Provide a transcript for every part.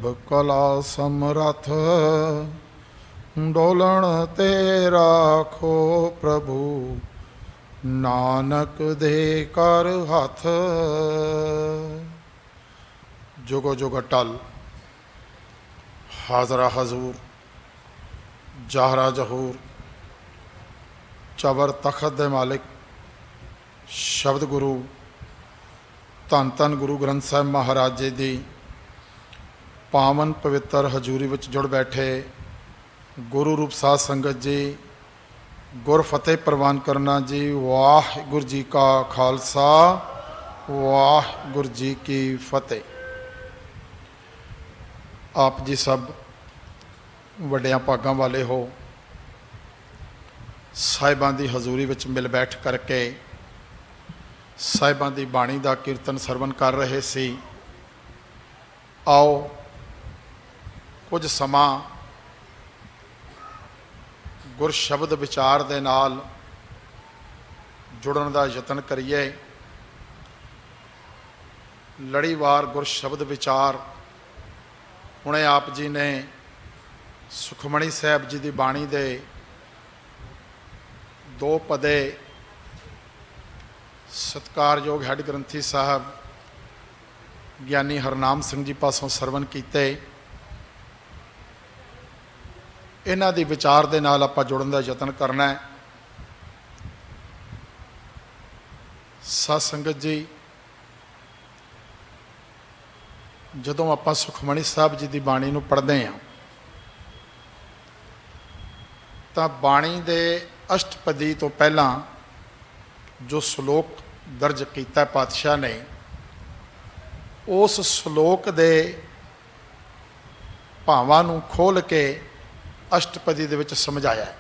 ਸਰਬ ਕਲਾ ਸਮਰਥ, ਡੋਲਣ ਤੇ ਰਾਖੋ ਪ੍ਰਭੂ, ਨਾਨਕ ਦੇ ਕਰ ਹੱਥ। ਜੁਗੋ ਜੁਗ ਅਟਲ, ਹਾਜ਼ਰਾ ਹਜ਼ੂਰ, ਜ਼ਾਹਰਾ ਜ਼ਹੂਰ, ਚਬਰ ਤਖਤ ਦੇ ਮਾਲਿਕ ਸ਼ਬਦ ਗੁਰੂ ਧੰਨ ਧੰਨ ਗੁਰੂ ਗ੍ਰੰਥ ਸਾਹਿਬ ਮਹਾਰਾਜ ਜੀ ਦੀ ਪਾਵਨ ਪਵਿੱਤਰ ਹਜ਼ੂਰੀ ਵਿੱਚ ਜੁੜ ਬੈਠੇ ਗੁਰੂ ਰੂਪ ਸਾਧ ਸੰਗਤ ਜੀ, ਗੁਰ ਫਤਿਹ ਪ੍ਰਵਾਨ ਕਰਨਾ ਜੀ। ਵਾਹਿਗੁਰੂ ਜੀ ਕਾ ਖਾਲਸਾ, ਵਾਹਿਗੁਰੂ ਜੀ ਕੀ ਫਤਿਹ। ਆਪ ਜੀ ਸਭ ਵੱਡਿਆਂ ਭਾਗਾਂ ਵਾਲੇ ਹੋ, ਸਾਹਿਬਾਂ ਦੀ ਹਜ਼ੂਰੀ ਵਿੱਚ ਮਿਲ ਬੈਠ ਕਰਕੇ ਸਾਹਿਬਾਂ ਦੀ ਬਾਣੀ ਦਾ ਕੀਰਤਨ ਸਰਵਨ ਕਰ ਰਹੇ ਸੀ। ਆਓ ਕੁਝ ਸਮਾਂ ਗੁਰ ਸ਼ਬਦ ਵਿਚਾਰ ਦੇ ਨਾਲ ਜੁੜਨ ਦਾ ਯਤਨ ਕਰੀਏ। ਲੜੀਵਾਰ ਗੁਰ ਸ਼ਬਦ ਵਿਚਾਰ ਹੁਣੇ ਆਪ ਜੀ ਨੇ ਸੁਖਮਣੀ ਸਾਹਿਬ ਜੀ ਦੀ ਬਾਣੀ ਦੇ 2 ਪਦੇ ਸਤਿਕਾਰਯੋਗ ਹੈੱਡ ਗ੍ਰੰਥੀ ਸਾਹਿਬ ਗਿਆਨੀ ਹਰਨਾਮ ਸਿੰਘ ਜੀ ਪਾਸੋਂ ਸਰਵਨ ਕੀਤੇ। ਇਹਨਾਂ ਦੀ ਵਿਚਾਰ ਦੇ ਨਾਲ ਆਪਾਂ ਜੁੜਨ ਦਾ ਯਤਨ ਕਰਨਾ ਹੈ। ਸਾਧ ਸੰਗਤ ਜੀ, ਜਦੋਂ ਆਪਾਂ ਸੁਖਮਣੀ ਸਾਹਿਬ ਜੀ ਦੀ ਬਾਣੀ ਨੂੰ ਪੜ੍ਹਦੇ ਹਾਂ ਤਾਂ ਬਾਣੀ ਦੇ ਅਸ਼ਟਪਦੀ ਤੋਂ ਪਹਿਲਾਂ ਜੋ ਸ਼ਲੋਕ ਦਰਜ ਕੀਤਾ ਪਾਤਸ਼ਾਹ ਨੇ, ਉਸ ਸ਼ਲੋਕ ਦੇ ਭਾਵਾਂ ਨੂੰ ਖੋਲ੍ਹ ਕੇ ਅਸ਼ਟਪਦੀ ਦੇ ਵਿੱਚ ਸਮਝਾਇਆ ਹੈ।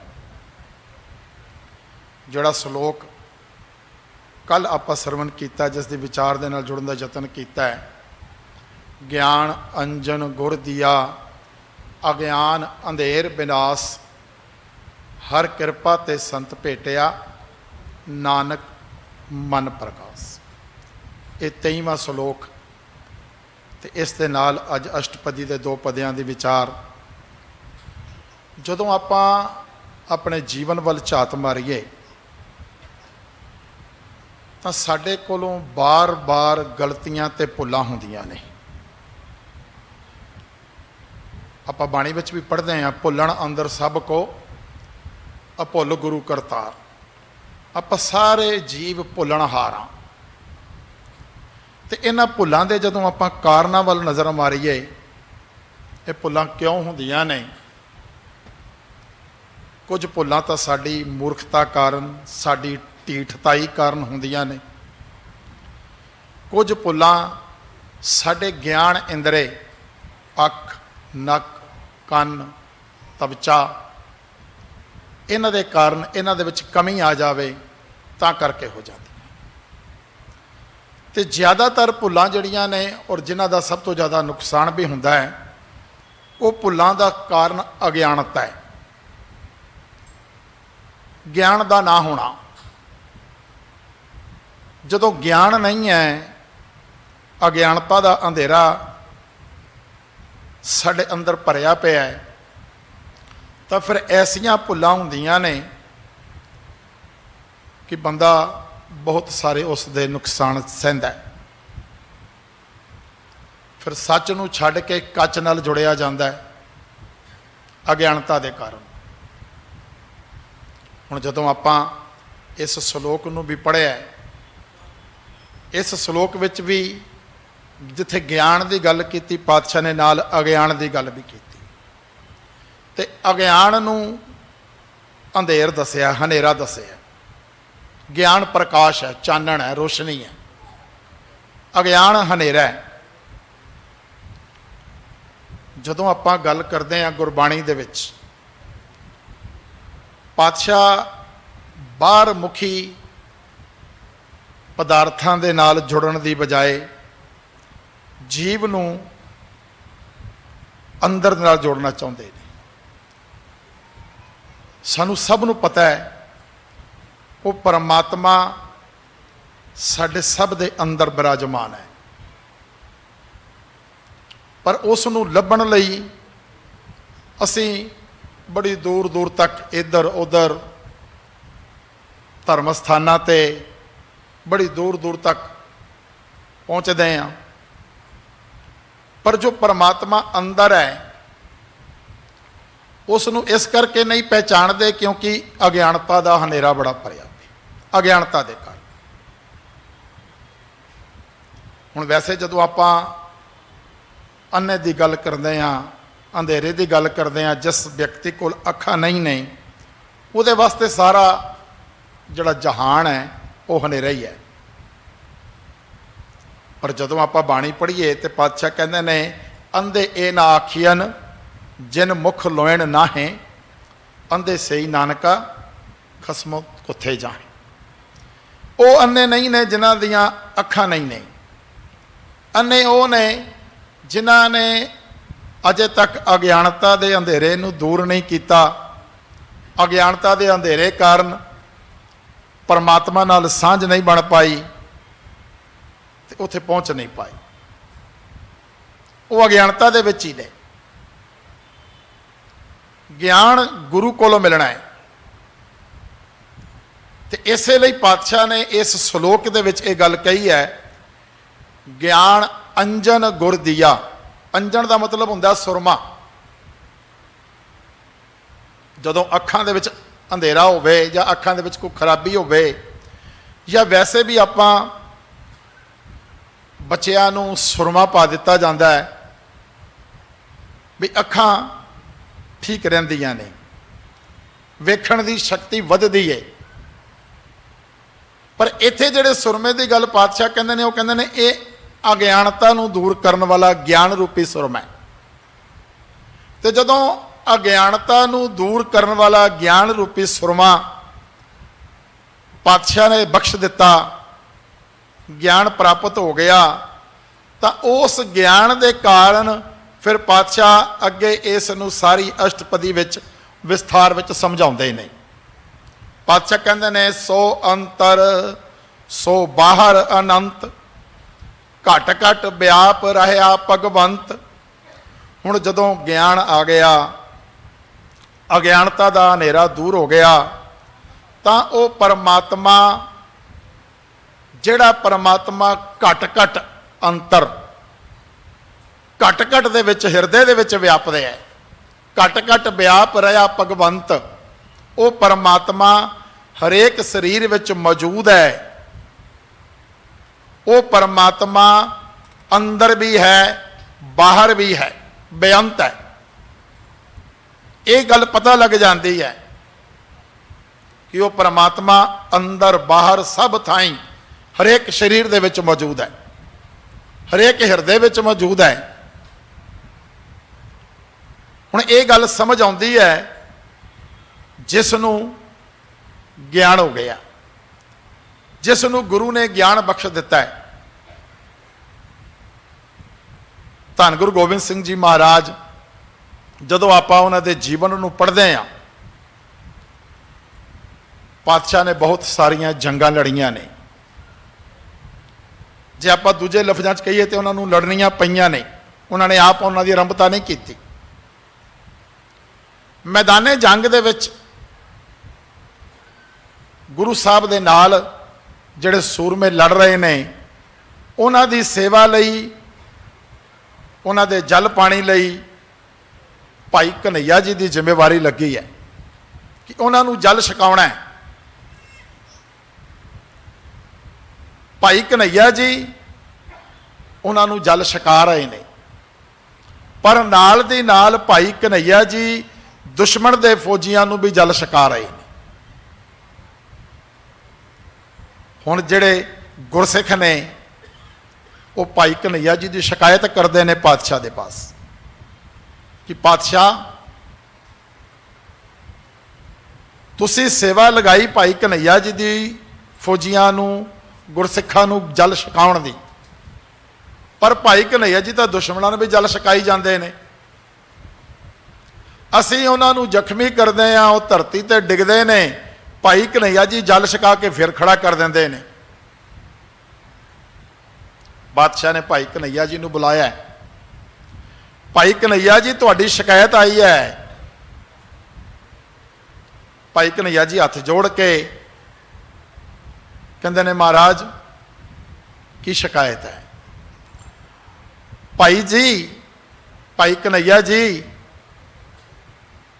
ਜਿਹੜਾ ਸ਼ਲੋਕ ਕੱਲ੍ਹ ਆਪਾਂ ਸਰਵਨ ਕੀਤਾ, ਜਿਸ ਦੇ ਵਿਚਾਰ ਦੇ ਨਾਲ ਜੁੜਨ ਦਾ ਯਤਨ ਕੀਤਾ ਹੈ, ਗਿਆਨ ਅੰਜਨ ਗੁਰ ਦੀਆ, ਅਗਿਆਨ ਅੰਧੇਰ ਬਿਨਾਸ਼, ਹਰ ਕਿਰਪਾ ਤੇ ਸੰਤ ਭੇਟਿਆ, ਨਾਨਕ ਮਨ ਪ੍ਰਕਾਸ਼। ਇਹ 23ਵਾਂ ਸ਼ਲੋਕ ਤੇ ਇਸ ਦੇ ਨਾਲ ਅੱਜ ਅਸ਼ਟਪਦੀ ਦੇ 2 ਪਦਿਆਂ ਦੀ ਵਿਚਾਰ। ਜਦੋਂ ਆਪਾਂ ਆਪਣੇ ਜੀਵਨ ਵੱਲ ਝਾਤ ਮਾਰੀਏ ਤਾਂ ਸਾਡੇ ਕੋਲੋਂ ਬਾਰ-ਬਾਰ ਗਲਤੀਆਂ ਤੇ ਭੁੱਲਾਂ ਹੁੰਦੀਆਂ ਨੇ। ਆਪਾਂ ਬਾਣੀ ਵਿੱਚ ਵੀ ਪੜ੍ਹਦੇ ਹਾਂ, ਭੁੱਲਣ ਅੰਦਰ ਸਭ ਕੋ ਅਭੁੱਲ ਗੁਰੂ ਕਰਤਾਰ। ਆਪਾਂ ਸਾਰੇ ਜੀਵ ਭੁੱਲਣਹਾਰ ਹਾਂ ਤੇ ਇਹਨਾਂ ਭੁੱਲਾਂ ਦੇ ਜਦੋਂ ਆਪਾਂ ਕਾਰਨਾਂ ਵੱਲ ਨਜ਼ਰ ਮਾਰੀਏ, ਇਹ ਭੁੱਲਾਂ ਕਿਉਂ ਹੁੰਦੀਆਂ ਨੇ? ਕੁਝ ਭੁੱਲਾਂ ਤਾਂ ਸਾਡੀ ਮੂਰਖਤਾ ਕਾਰਨ, ਸਾਡੀ ਢੀਠਤਾਈ ਕਾਰਨ ਹੁੰਦੀਆਂ ਨੇ। ਕੁਝ ਭੁੱਲਾਂ ਸਾਡੇ ਗਿਆਨ ਇੰਦਰੇ, ਅੱਖ, ਨੱਕ, ਕੰਨ, ਤਵਚਾ, ਇਹਨਾਂ ਦੇ ਕਾਰਨ, ਇਹਨਾਂ ਦੇ ਵਿੱਚ ਕਮੀ ਆ ਜਾਵੇ ਤਾਂ ਕਰਕੇ ਹੋ ਜਾਂਦੀ। ਤੇ ਜ਼ਿਆਦਾਤਰ ਭੁੱਲਾਂ ਜਿਹੜੀਆਂ ਨੇ ਔਰ ਜਿਨ੍ਹਾਂ ਦਾ ਸਭ ਤੋਂ ਜ਼ਿਆਦਾ ਨੁਕਸਾਨ ਵੀ ਹੁੰਦਾ ਹੈ, ਉਹ ਭੁੱਲਾਂ ਦਾ ਕਾਰਨ ਅਗਿਆਨਤਾ ਹੈ। ਗਿਆਨ ਦਾ ਨਾ ਹੋਣਾ। ਜਦੋਂ ਗਿਆਨ ਨਹੀਂ ਹੈ, ਅਗਿਆਨਤਾ ਦਾ ਅੰਧੇਰਾ ਸਾਡੇ ਅੰਦਰ ਭਰਿਆ ਪਿਆ ਹੈ, ਤਾਂ ਫਿਰ ਐਸੀਆਂ ਭੁੱਲਾਂ ਹੁੰਦੀਆਂ ਨੇ ਕਿ ਬੰਦਾ ਬਹੁਤ ਸਾਰੇ ਉਸ ਦੇ ਨੁਕਸਾਨ ਸਹਿੰਦਾ ਹੈ। ਫਿਰ ਸੱਚ ਨੂੰ ਛੱਡ ਕੇ ਕੱਚ ਨਾਲ ਜੁੜਿਆ ਜਾਂਦਾ ਹੈ ਅਗਿਆਨਤਾ ਦੇ ਕਾਰਨ। ਹੁਣ ਜਦੋਂ ਆਪਾਂ ਇਸ ਸ਼ਲੋਕ ਨੂੰ ਵੀ ਪੜ੍ਹਿਆ, ਇਸ ਸ਼ਲੋਕ ਵਿੱਚ ਵੀ ਜਿੱਥੇ ਗਿਆਨ ਦੀ ਗੱਲ ਕੀਤੀ, ਪਾਤਸ਼ਾਹ ਨੇ ਨਾਲ ਅਗਿਆਨ ਦੀ ਗੱਲ ਵੀ ਕੀਤੀ। ਤੇ ਅਗਿਆਨ ਨੂੰ ਅੰਧੇਰ ਦੱਸਿਆ, ਹਨੇਰਾ ਦੱਸਿਆ। ਗਿਆਨ ਪ੍ਰਕਾਸ਼ ਹੈ, ਚਾਨਣ ਹੈ, ਰੋਸ਼ਨੀ ਹੈ। ਅਗਿਆਨ ਹਨੇਰਾ ਹੈ। ਜਦੋਂ ਆਪਾਂ ਗੱਲ ਕਰਦੇ ਹਾਂ ਗੁਰਬਾਣੀ ਦੇ ਵਿੱਚ, ਪਾਤਸ਼ਾਹ ਬਾਹਰ ਮੁਖੀ ਪਦਾਰਥਾਂ ਦੇ ਨਾਲ ਜੁੜਨ ਦੀ ਬਜਾਏ ਜੀਵ ਨੂੰ ਅੰਦਰ ਨਾਲ ਜੋੜਨਾ ਚਾਹੁੰਦੇ ਨੇ। ਸਾਨੂੰ ਸਭ ਨੂੰ ਪਤਾ ਹੈ ਉਹ ਪਰਮਾਤਮਾ ਸਾਡੇ ਸਭ ਦੇ ਅੰਦਰ ਬਿਰਾਜਮਾਨ ਹੈ। पर उस नूं लभण लई असीं बड़ी दूर दूर तक इधर उधर धर्म स्थानां ते बड़ी दूर दूर तक पहुँचते हैं। पर जो परमात्मा अंदर है उसनूं इस करके नहीं पहचानते क्योंकि अज्ञानता का हनेरा बड़ा भरिया, अज्ञानता के कारण। हुण वैसे जदों आपां अन्ने की गल करते हैं, अंधेरे की गल करते हैं, जिस व्यक्ति को अखां नहीं ने उहदे वास्ते सारा जिहड़ा जहान है वह हनेरा ही है। पर जदों आपां बाणी पढ़ीए तो पातशाह कहंदे ने अंधे ए ना आखियन जिन मुख लोयण नाहे, अंधे सही नानका खसमो कुथे जाए। वो अन्ने नहीं ने जिन्हां दियां अखां नहीं ने, अन्ने वो ने जिन्हां ने अजे तक अज्ञानता के अंधेरे नूं दूर नहीं किया। अज्ञानता के अंधेरे कारण परमात्मा नाल सांझ नहीं बन पाई तो उत्थे पहुँच नहीं पाई, वो अज्ञानता दे विच ही ने। ज्ञान गुरु कोलों मिलना है तो इसे लिए पातशाह ने इस श्लोक दे विच ये गल कही है, ज्ञान अंजन गुर दिया। अंजन का मतलब हुंदा सुरमा। जदों अखां दे विच अंधेरा होवे या अखां दे विच कोई खराबी होवे या वैसे भी आपां बच्चियां नूं सुरमा पा दिता जाता है भी अखां ठीक रहिंदियां ने, वेखण की शक्ति वधदी है। पर इत्थे जिहड़े सुरमे की गल पातशाह कहंदे ने, वो कहंदे ने ये अज्ञानता नूं दूर करन वाला ज्ञान रूपी सुरमा है। तो जदों अज्ञानता नूं दूर करन वाला ज्ञान रूपी सुरमा पातशाह ने बख्श दिता, ज्ञान प्राप्त हो गया, तो उस ज्ञान के कारण फिर पातशाह अगे इस नूं सारी अष्टपदी विच विस्तार विच समझाउंदे ने। पातशाह कहंदे ने सो अंतर सो बाहर अनंत, घट घट व्याप रहा भगवंत। हुण जदों ज्ञान आ गया, अज्ञानता का हनेरा दूर हो गया, तो वो परमात्मा जिहड़ा परमात्मा घट घट अंतर घट घट दे विच हिरदे दे विच व्यापदा है, घट घट व्याप रहा भगवंत, वो परमात्मा हरेक शरीर विच मौजूद है। वो परमात्मा अंदर भी है बाहर भी है, बेअंत है। ये गल पता लग जाती है कि वो परमात्मा अंदर बाहर सब थाई हरेक शरीर दे विच मौजूद है, हरेक हिरदे विच मौजूद है। हुण ये गल समझ आउंदी है जिसनूं ज्ञान हो गया, जिसनूं गुरु ने ज्ञान बख्श दिता है। धन गुरु गोबिंद सिंह जी महाराज जदों आपां उन्हां दे जीवन नूं पढ़दे हैं, पातशाह ने बहुत सारियां जंगां लड़ियां ने। जे आपां दूजे लफ्ज़ां च कहीए तो उन्होंने लड़नियां पईयां ने, उन्होंने आप उन्हां दी आरंभता नहीं की। मैदाने जंग दे विच गुरु साहब दे नाल जिहड़े सूरमे लड़ रहे ने, उन्हां दी सेवा लई, उन्हां दे जल पानी लई भाई कन्हैया जी की जिम्मेवारी लगी है कि उन्हां नूं जल छकाउणा है। भाई कन्हैया जी उन्हां नूं जल छका रहे ने, पर नाल दी नाल भाई कन्हैया जी दुश्मन दे फौजियां नूं भी जल छका रहे ने। हुण जिहड़े गुरसिख ने वो भाई कन्हैया जी की शिकायत करते हैं पातशाह के पास कि पातशाह तुसी सेवा लगाई भाई कन्हैया जी की फौजियां नूं गुरसिखां नूं जल छकाउण दी, पर भाई कन्हैया जी तो दुश्मनों नूं भी जल छकाई जाते हैं। असीं उन्हां नूं जख्मी करते हैं, वो धरती ते डिगदे ने, भाई कन्हैया जी जल छका के फिर खड़ा कर देंदे ने। बादशाह ने भाई कन्हैया जी नूं बुलाया भाई कन्हैया जी तुहाडी शिकायत आई है। भाई कन्हैया जी हथ जोड़ के कहते ने महाराज की शिकायत है। भाई जी, भाई कन्हैया जी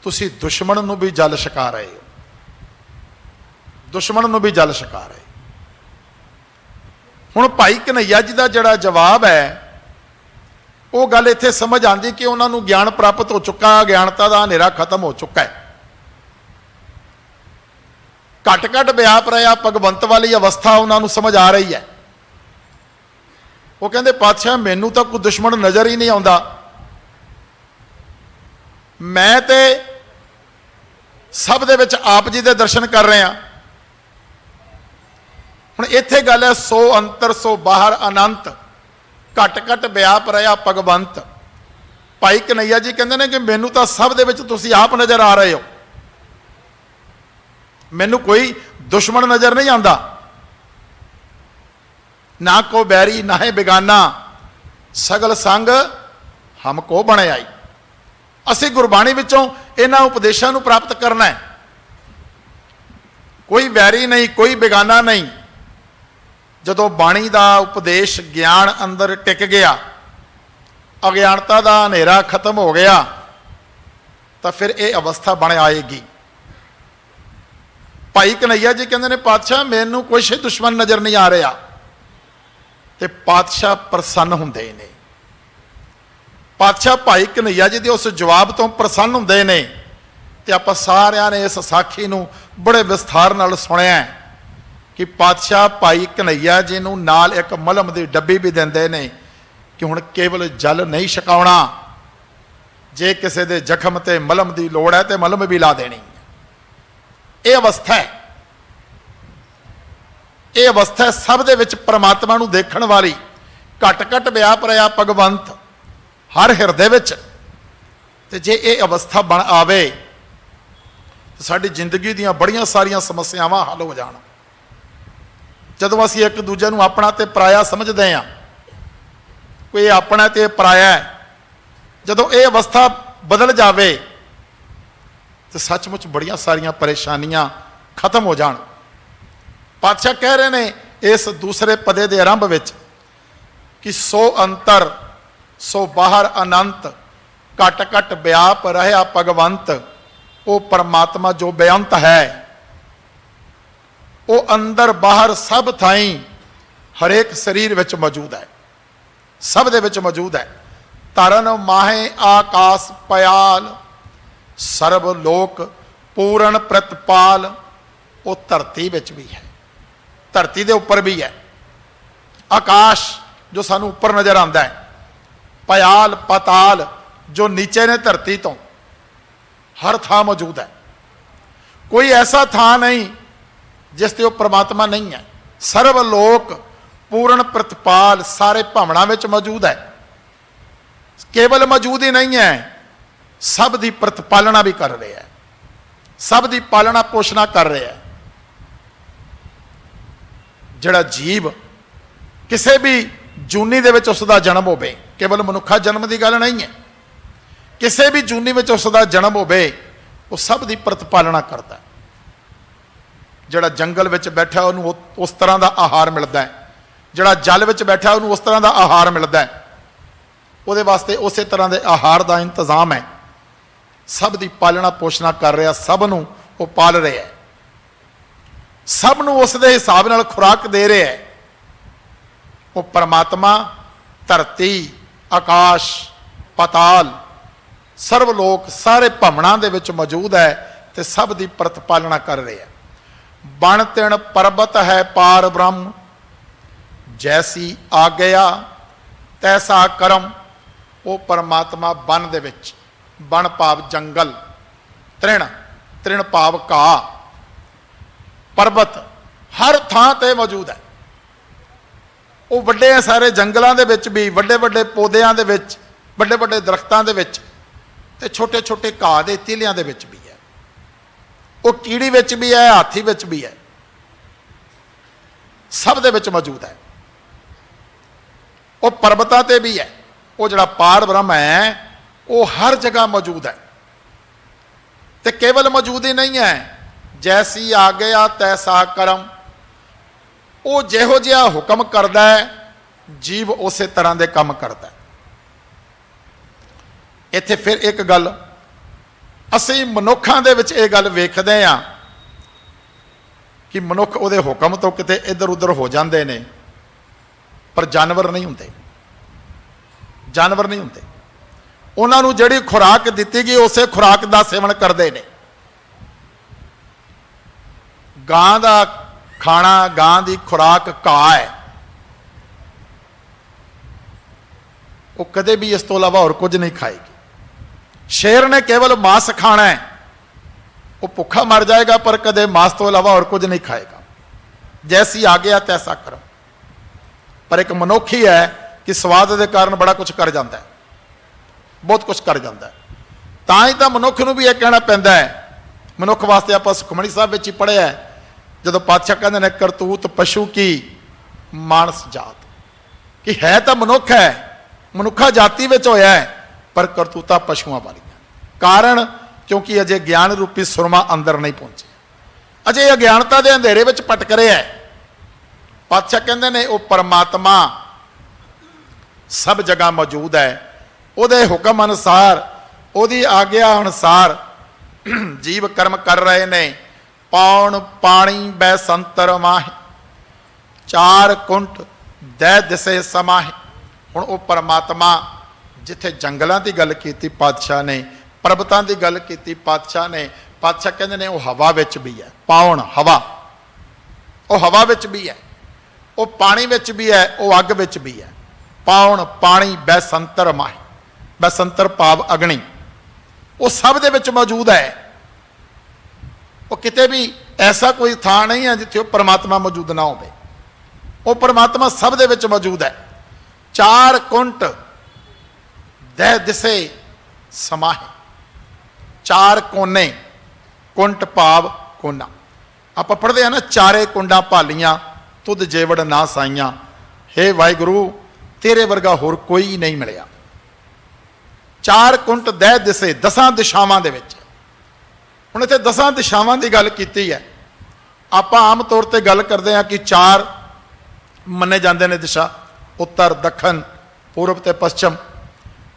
तुसी दुश्मन नूं भी जल छका रहे हो, दुश्मन नूं भी जल छका रहे। हुण भाई कन्हैया जी का जिहड़ा जवाब है वो गल इत्थे समझ आती कि उन्होंने ज्ञान प्राप्त हो चुका, अज्ञानता का हनेरा खत्म हो चुका है। घट घट व्याप रहा भगवंत वाली अवस्था उन्होंने समझ आ रही है। वो कहते पातशाह मैनू तो कोई दुश्मन नज़र ही नहीं आता, मैं तो सब दे विच आप जी के दर्शन कर रहा। हुण इत्थे गल है सो अंतर सो बाहर अनंत, घट घट व्याप रहा भगवंत। भाई कन्हैया जी कहते हैं कि मैनू तो सब दे विच तुसीं आप नज़र आ रहे हो, मैनू कोई दुश्मन नज़र नहीं आता, ना को बैरी ना है बेगाना, सगल संग हमको बने आई। असी गुरबाणी विचों इन्हां उपदेशों नूं प्राप्त करना है। कोई बैरी नहीं, कोई बेगाना नहीं। जदों बाणी का उपदेश ज्ञान अंदर टिक गया, अज्ञानता का हनेरा खत्म हो गया, तो फिर ये अवस्था बन आएगी। भाई कन्हैया जी कहते हैं पातशाह मैनू कोई दुश्मन नज़र नहीं आ रहा, तो पातशाह प्रसन्न होंदे ने। पातशाह भाई कन्हैया जी के उस जवाब तो प्रसन्न होंदे ने। तो आप सारिਆਂ ने इस साखी नूं बड़े विस्तार नाल सुनिया कि पातशाह भाई कन्हैया जी नूं नाल एक मलम की डब्बी भी देंदे ने कि हुण केवल जल नहीं छकाउणा, जे किसी के जख्म ते मलम की लोड़ है तो मलम भी ला देनी। ये अवस्था है, ये अवस्था है सब दे विच परमात्मा नूं देखण वाली। घट घट व्याप रहा भगवंत हर हिरदे विच। ते जे ये अवस्था बन आवे तो साडी जिंदगी दीयां बड़ियां सारियां समस्यावां हल हो जाण। जदों असीं एक दूजे नूं अपना ते पराया समझदे हां, कोई अपना ते पराया है, जदों ये अवस्था बदल जावे तो सचमुच बड़ियां सारियां परेशानियां खत्म हो जाण। पातशाह कह रहे ने इस दूसरे पदे के आरंभ विच कि सो अंतर सो बाहर अनंत, घट घट व्याप रहा भगवंत। वो परमात्मा जो बेअंत है, वो अंदर बाहर सब थाई हरेक शरीर विच मौजूद है, सब दे विच मौजूद है। तरन माहे आकाश पयाल, सर्व लोक पूर्ण प्रतिपाल। वो धरती विच भी है, धरती के उपर भी है। आकाश जो सानू उपर नज़र आता है, पयाल पताल जो नीचे ने धरती तो, हर थां मौजूद है। कोई ऐसा थां नहीं जिसते वो परमात्मा नहीं है। सर्व लोक पूर्ण प्रतिपाल, सारे भवनां विच मौजूद है। केवल मौजूद ही नहीं है, सब दी प्रतिपालना भी कर रहा है, सब दी पालना पोषणा कर रहा है। जिहड़ा जीव किसी भी जूनी दे विच उसदा जन्म होवे, केवल मनुखा जन्म की गल नहीं है, किसी भी जूनी विच उसदा जन्म होवे वो सब दी प्रतिपालना करता है। जिहड़ा जंगल विच बैठा उन्होंने उस तरह का आहार मिलता है, जिहड़ा जल विच बैठा उन्होंने उस तरह का आहार मिलता है। वो वास्ते उस तरह के आहार का इंतजाम है। सब की पालना पोषणा कर रहा, सब नूं वो पाल रहा है, सब नूं उस दे हिसाब नाल खुराक दे रहा है। वो परमात्मा धरती आकाश पताल सर्वलोक सारे भवनां दे विच मौजूद है, ते सब की प्रतिपालना कर रहा है। बण तिण पर्वत है पार ब्रह्म, जैसी आज्ञा तैसा करम। वो परमात्मा बन दे विच, बन भाव जंगल, तृण तृण भाव घा, पर्वत हर थां ते मौजूद है। वो वड्डे सारे जंगलों के विच भी, वड्डे वड्डे पौधों के विच, वड्डे वड्डे दरख्तों के विच, ते छोटे छोटे घाह के तीलियां दे विच भी है। वो कीड़ी विच भी है, हाथी विच भी है, सब दे विच मौजूद है। वो पर्वतां ते भी है। वो जिहड़ा पार ब्रह्म है वो हर जगह मौजूद है। तो केवल मौजूद ही नहीं है, जैसी आ गया तैसा करम, वो जिहो जिहा हुक्म करदा है जीव उस तरह के काम करता है। इत्थे फिर एक गल असी मनुखां दे विच ये गल वेखदे हां कि मनुख उहदे हुक्म तो किते इधर उधर हो जाते हैं, पर जानवर नहीं होंदे। जानवर नहीं होंदे, उन्होंने जिहड़ी खुराक दी गई उस खुराक का सेवन करते हैं। गां का खाना, गां की खुराक घाह है, वो कदे भी इस तो इलावा और कुछ नहीं खाएगी। शेर ने केवल मांस खाना है, वो भुखा मर जाएगा पर कदे मांस तो इलावा और कुछ नहीं खाएगा। जैसी आ गया तैसा करो। पर एक मनुख ही है कि स्वाद के कारण बड़ा कुछ कर जाता है, बहुत कुछ कर जाता है। तां ही तो मनुख नूं भी यह कहना पैंदा है, मनुख वास्ते आप सुखमणी साहब विच ही पढ़िया है, जो पातशाह कहते हैं करतूत पशु की मानस जात, कि है तो मनुख है, मनुखा जाति विच होया है, पर करतूता पशुआं वालियां। कारण क्योंकि अजे ज्ञान रूपी सुरमा अंदर नहीं पहुंचे, अजे अज्ञानता के अंधेरे में भटक रहे है। पातशाह कहते हैं वो परमात्मा सब जगह मौजूद है, उहदे हुक्म अनुसार, उहदी आग्या अनुसार जीव कर्म कर रहे ने। पौण पानी बै संतर माहे, चार कुंट दै दिसे समाहे। हुण वो परमात्मा जिथे जंगलों की गल की पातशाह ने, पर्वतों की गल की पातशाह ने, पातशाह कहते हैं वो हवा विच भी है। पौण हवा, वो हवा विच भी है, वो पानी विच भी है, वो अग विच भी है। पौण पानी बैसंतर माही, बैसंतर भाव अग्नि, वो सब दे विच मौजूद है। वो किते भी ऐसा कोई थां नहीं है जिथे वो परमात्मा मौजूद ना हो। वो परमात्मा सब दे विच मौजूद है। चार कुंट दै दिसे समाहे, चार कोने, कुंट भाव कोना। आप पढ़ते हैं ना, चारे कुंडा भालियां तुद जेवड़ ना साइयां, हे वाहिगुरु तेरे वर्गा होर कोई नहीं मिलिया। चार कुंट दै दिसे, दसां दिशावां दे विच। हुण इत्थे दसां दिशावां की गल कीती है। आप आम तौर पर गल करते हैं कि चार मन्ने जाते हैं दिशा, उत्तर दखन पूरब ते पश्चिम,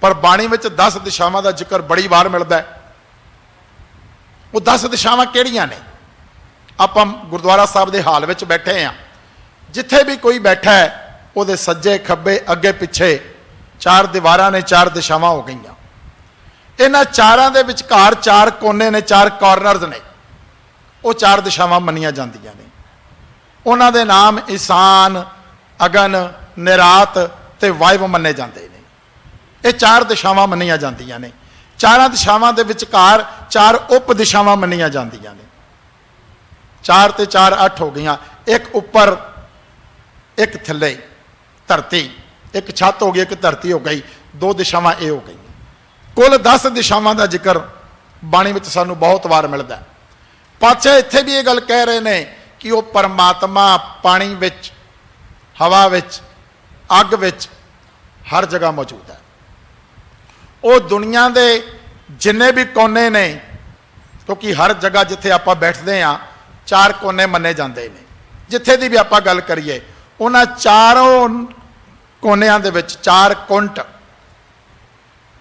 पर बाणी में 10 दिशावां का जिक्र बड़ी बार मिलता है। वो 10 दिशावां किहड़ियां ने? आप गुरुद्वारा साहब के हाल में बैठे हैं, जिथे भी कोई बैठा है वो सज्जे खब्बे अगे पिछे चार दीवारां ने, चार दिशावां हो गई। इन्हां चारां दे विचकार चार कोने ने, चार कॉर्नरस ने, वो चार दिशावां मनियां जांदियां ने। उन्हां दे नाम ईशान, अगन, निरात ते वायव मन्ने जाते हैं। ये चार दिशावां मनियां जांदियां ने। चारां दिशावां दे विचकार चार उप दिशावां मनियां जांदियां ने। चार ते चार 8 हो गई, एक उपर एक थल्ले धरती, एक छत हो गई, एक धरती हो गई, 2 दिशावां ये हो गई। कुल 10 दिशावां का जिक्र बाणी में सानू बहुत बार मिलता है। पातशाह इत्थे भी ये गल कह रहे हैं कि वो परमात्मा पानी विच, हवा विच, अग विच हर जगह मौजूद है। वो दुनिया के जिन्ने भी कोने ने, क्योंकि हर जगह जिथे आप बैठते हैं चार कोने मन्ने जाते हैं। जिथे की भी आप गल करिए, उन्होंने चारों कोनिया दे विच चार कुंट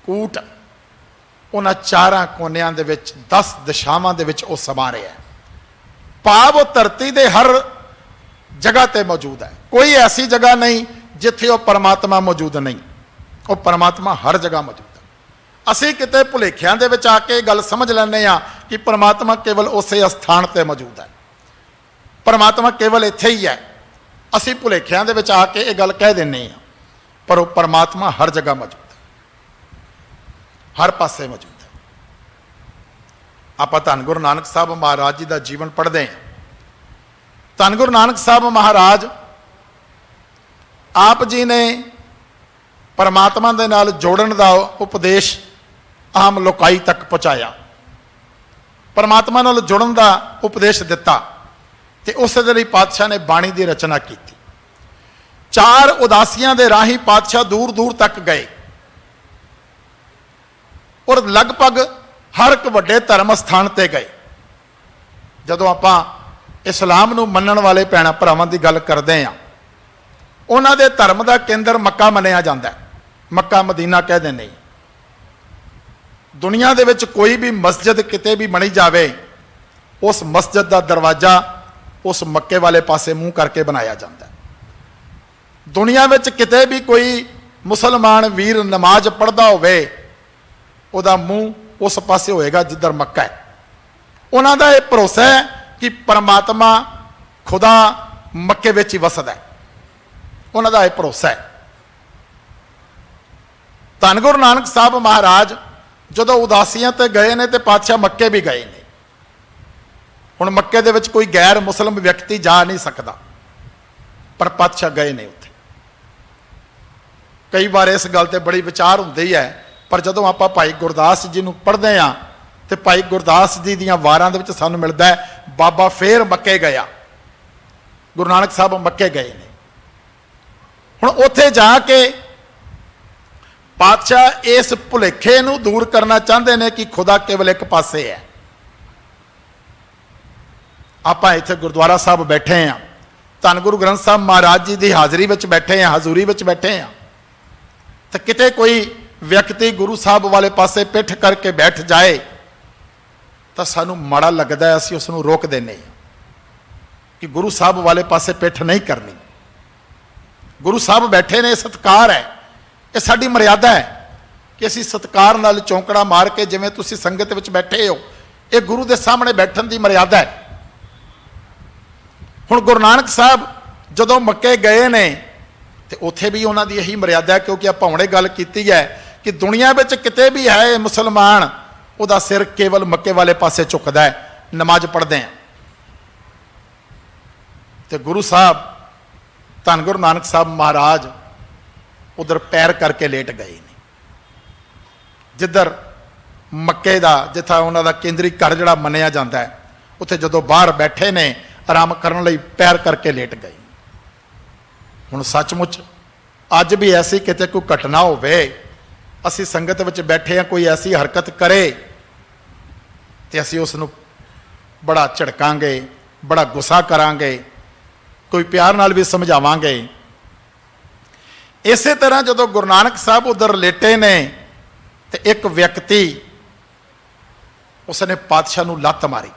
कूट, उन्होंने चार कोनिया दे विच 10 दिशावां दे विच वो समा रहा है। भाव वो धरती के हर जगह ते मौजूद है। कोई ऐसी जगह नहीं जिथे वो परमात्मा मौजूद नहीं, वो परमात्मा हर जगह मौजूद है। असी किते भुलेखियां दे विच आके गल समझ लैंदे आ कि परमात्मा केवल उस स्थान ते मौजूद है, परमात्मा केवल इत्थे ही है। असी भुलेखियां दे विच आके ये गल कह दिंदे आ, पर वो परमात्मा हर जगह मौजूद है, हर पासे मौजूद है। आप धन गुरु नानक साहब महाराज जी का जीवन पढ़ते हैं। धन गुरु नानक साहब महाराज आप जी ने परमात्मा दे नाल जोड़न का उपदेश आम लोकाई तक पहुँचाया, परमात्मा नाल जुड़न का उपदेश दिता, ते उस दे लई पातशाह ने बाणी की रचना की। 4 उदासियां दे राही पातशाह दूर दूर तक गए। और लगभग हर एक वड्डे धर्म स्थान ते गए। जदों आपां इस्लाम नूं मन्नण वाले भैणां भरावां दी गल करदे हां, उन्हां दे धर्म दा केंद्र मक्का मन्निया जांदा है, मक्का मदीना कहदे नहीं। दुनिया दे विच कोई भी मस्जिद किते भी बनी जावे, उस मस्जिद दा दरवाजा उस मक्के वाले पासे मूँह करके बनाया जाता है। दुनिया में किते भी कोई मुसलमान वीर नमाज पढ़ता होवे, उहदा मूँह उस पासे होएगा जिधर मक्का है। उन्हां दा यह भरोसा है कि परमात्मा खुदा मक्के विच ही वसदा है, उन्हां दा यह भरोसा है। धन गुरु नानक साहब महाराज जदों उदासियां ते गए ने, तो पातशाह मक्के भी गए ने। हुण मक्के दे विच कोई गैर मुसलिम व्यक्ति जा नहीं सकता, पर पातशाह गए ने उत्थे। कई बार इस गल ते बड़ी विचार हुंदी है, पर जदों आपां भाई गुरदास जी नूं पढ़दे हां ते भाई गुरदास जी दीयां वारां दे विच सानूं मिलदा है बाबा फेर मक्के गया, गुरु नानक साहब मक्के गए ने। हुण उत्थे जाके पातशाह इस भुलेखे नूं दूर करना चाहते हैं कि खुदा केवल एक पासे है। आपां इत्थे गुरुद्वारा साहब बैठे हैं, धन गुरु ग्रंथ साहब महाराज जी की हाज़री में बैठे हैं, हजूरी में बैठे हैं, तो किते कोई व्यक्ति गुरु साहब वाले पासे पिठ करके बैठ जाए तो सानू माड़ा लगता है, असीं उसनूं रोक देने कि गुरु साहब वाले पासे पिठ नहीं करनी। गुरु साहब बैठे ने, सत्कार है, ये साडी मर्यादा है कि असीं सत्कार नाल चौंकड़ा मार के जिवें तुसीं संगत विच बैठे हो, ये गुरु के सामने बैठण की मर्यादा है। हुण गुरु नानक साहब जदों मक्के गए ने, तो उत्थे भी उन्हां दी यही मर्यादा है, क्योंकि आपां हुणे गल कीती है कि दुनिया विच किते भी है मुसलमान, उहदा सिर केवल मक्के वाले पासे झुकदा है, नमाज पढ़दे हैं। तो गुरु साहब धन गुरु नानक साहब महाराज उधर पैर करके लेट गए ने, जिधर मक्के दा जिथा उन्हां दा केंद्री घर जिहड़ा मन्निया जाता है, उत्थे जदों बाहर बैठे ने आराम करने लई पैर करके लेट गए। हुण सचमुच अज भी ऐसी किते कोई घटना होवे, असी संगत विच बैठे हैं, कोई ऐसी हरकत करे तो असी उसनूं बड़ा झड़कांगे, बड़ा गुस्सा करांगे, कोई प्यार नाल भी समझावांगे। इसे तरह जदों गुरु नानक साहब उधर लेटे ने, तो एक व्यक्ति उसने पातशाह नूं लत्त मारी।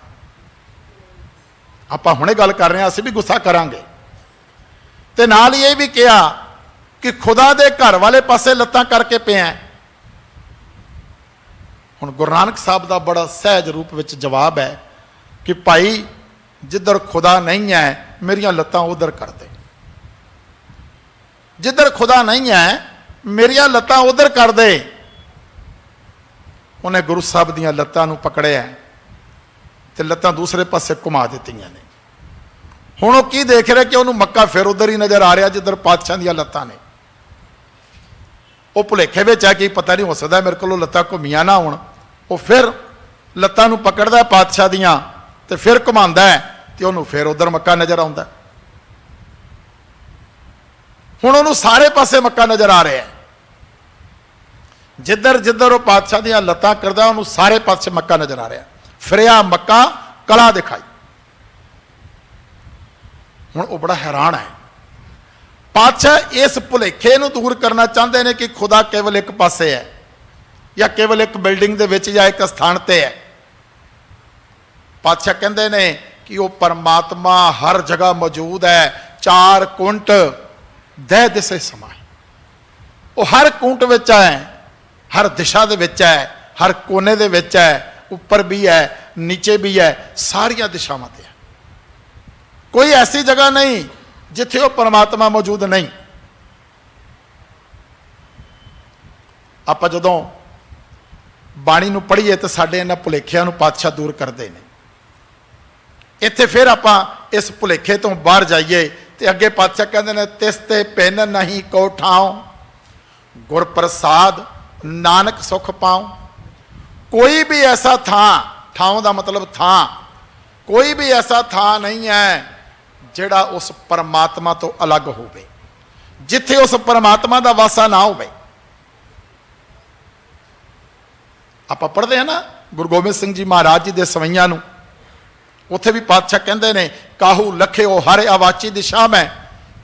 आपां हुणे गल कर रहे हैं, असीं भी गुस्सा करांगे। ते नाल ये भी कहा कि खुदा दे घर वाले पासे लत्तां करके पिया। हुण गुरु नानक साहब का बड़ा सहज रूप विच जवाब है कि भाई जिधर खुदा नहीं है मेरियां लत्तां उधर कर दे, जिधर खुदा नहीं है मेरियां लत्तां उधर कर दे। उन्हें गुरु साहब दीयां लत्तां नूं पकड़िया ते लत्तां दूसरे पासे घुमा दित्तियां ने। हुण वो की देख रहे कि उन्होंने मक्का फिर उधर ही नज़र आ रहा जिधर पातशाह दीयां लत्तां ने। वो भुलेखे विच है कि पता नहीं हो सकता मेरे को लत्तां घुमियां ना होण। वो फिर लत्तां नूं पकड़दा पातशाह दीयां ते फिर घुमांदा है ते उन्होंने फिर उधर मक्का नज़र आउंदा। हुण उन्होंने सारे पासे मक्का नज़र आ रहा है, जिधर जिधर वो पातशाह दीयां लत्तां करदा उन्होंने सारे पासे मक्का नज़र आ रहा। फिरिया मक्का कला दिखाई। हुण वो बड़ा हैरान है। पातशाह इस भुलेखे नूं दूर करना चाहते हैं कि खुदा केवल एक पासे है या केवल एक बिल्डिंग दे विच या एक स्थान ते है। पातशाह कहते हैं कि वो परमात्मा हर जगह मौजूद है, चार कुंट दह दिसे समा है। वो हर कुंट विच है, हर दिशा दे विच है, हर कोने दे विच है, ऊपर भी है नीचे भी है, सारिया दिशावां ते है। कोई ऐसी जगह नहीं जिथे वो परमात्मा मौजूद नहीं। आपां जदों बाणी नूं पढ़ीए तो साडे इन्हां भुलेखिਆਂ नूं पातशाह दूर करते हैं। इत्थे फिर आपां इस भुलेखे तो बाहर जाइए तो अगे पातशाह कहते हैं तिसते पिन नहीं को ठाओ, गुर प्रसाद नानक सुख पाओ। कोई भी ऐसा थां, ठाओ का मतलब थां, कोई भी ऐसा थां नहीं है जिहड़ा उस परमात्मा तो अलग होवे, जिथे उस परमात्मा का वासा ना होवे। ਆਪਾਂ ਪੜ੍ਹਦੇ ਹਾਂ ਨਾ ਗੁਰੂ ਗੋਬਿੰਦ ਸਿੰਘ ਜੀ ਮਹਾਰਾਜ ਜੀ ਦੇ ਸਵਈਆਂ ਨੂੰ, ਉੱਥੇ ਵੀ ਪਾਤਸ਼ਾਹ ਕਹਿੰਦੇ ਨੇ ਕਾਹੂ ਲਖਿਓ ਹਰ ਆਵਾਚੀ ਦਿਸ਼ਾ ਮੈਂ,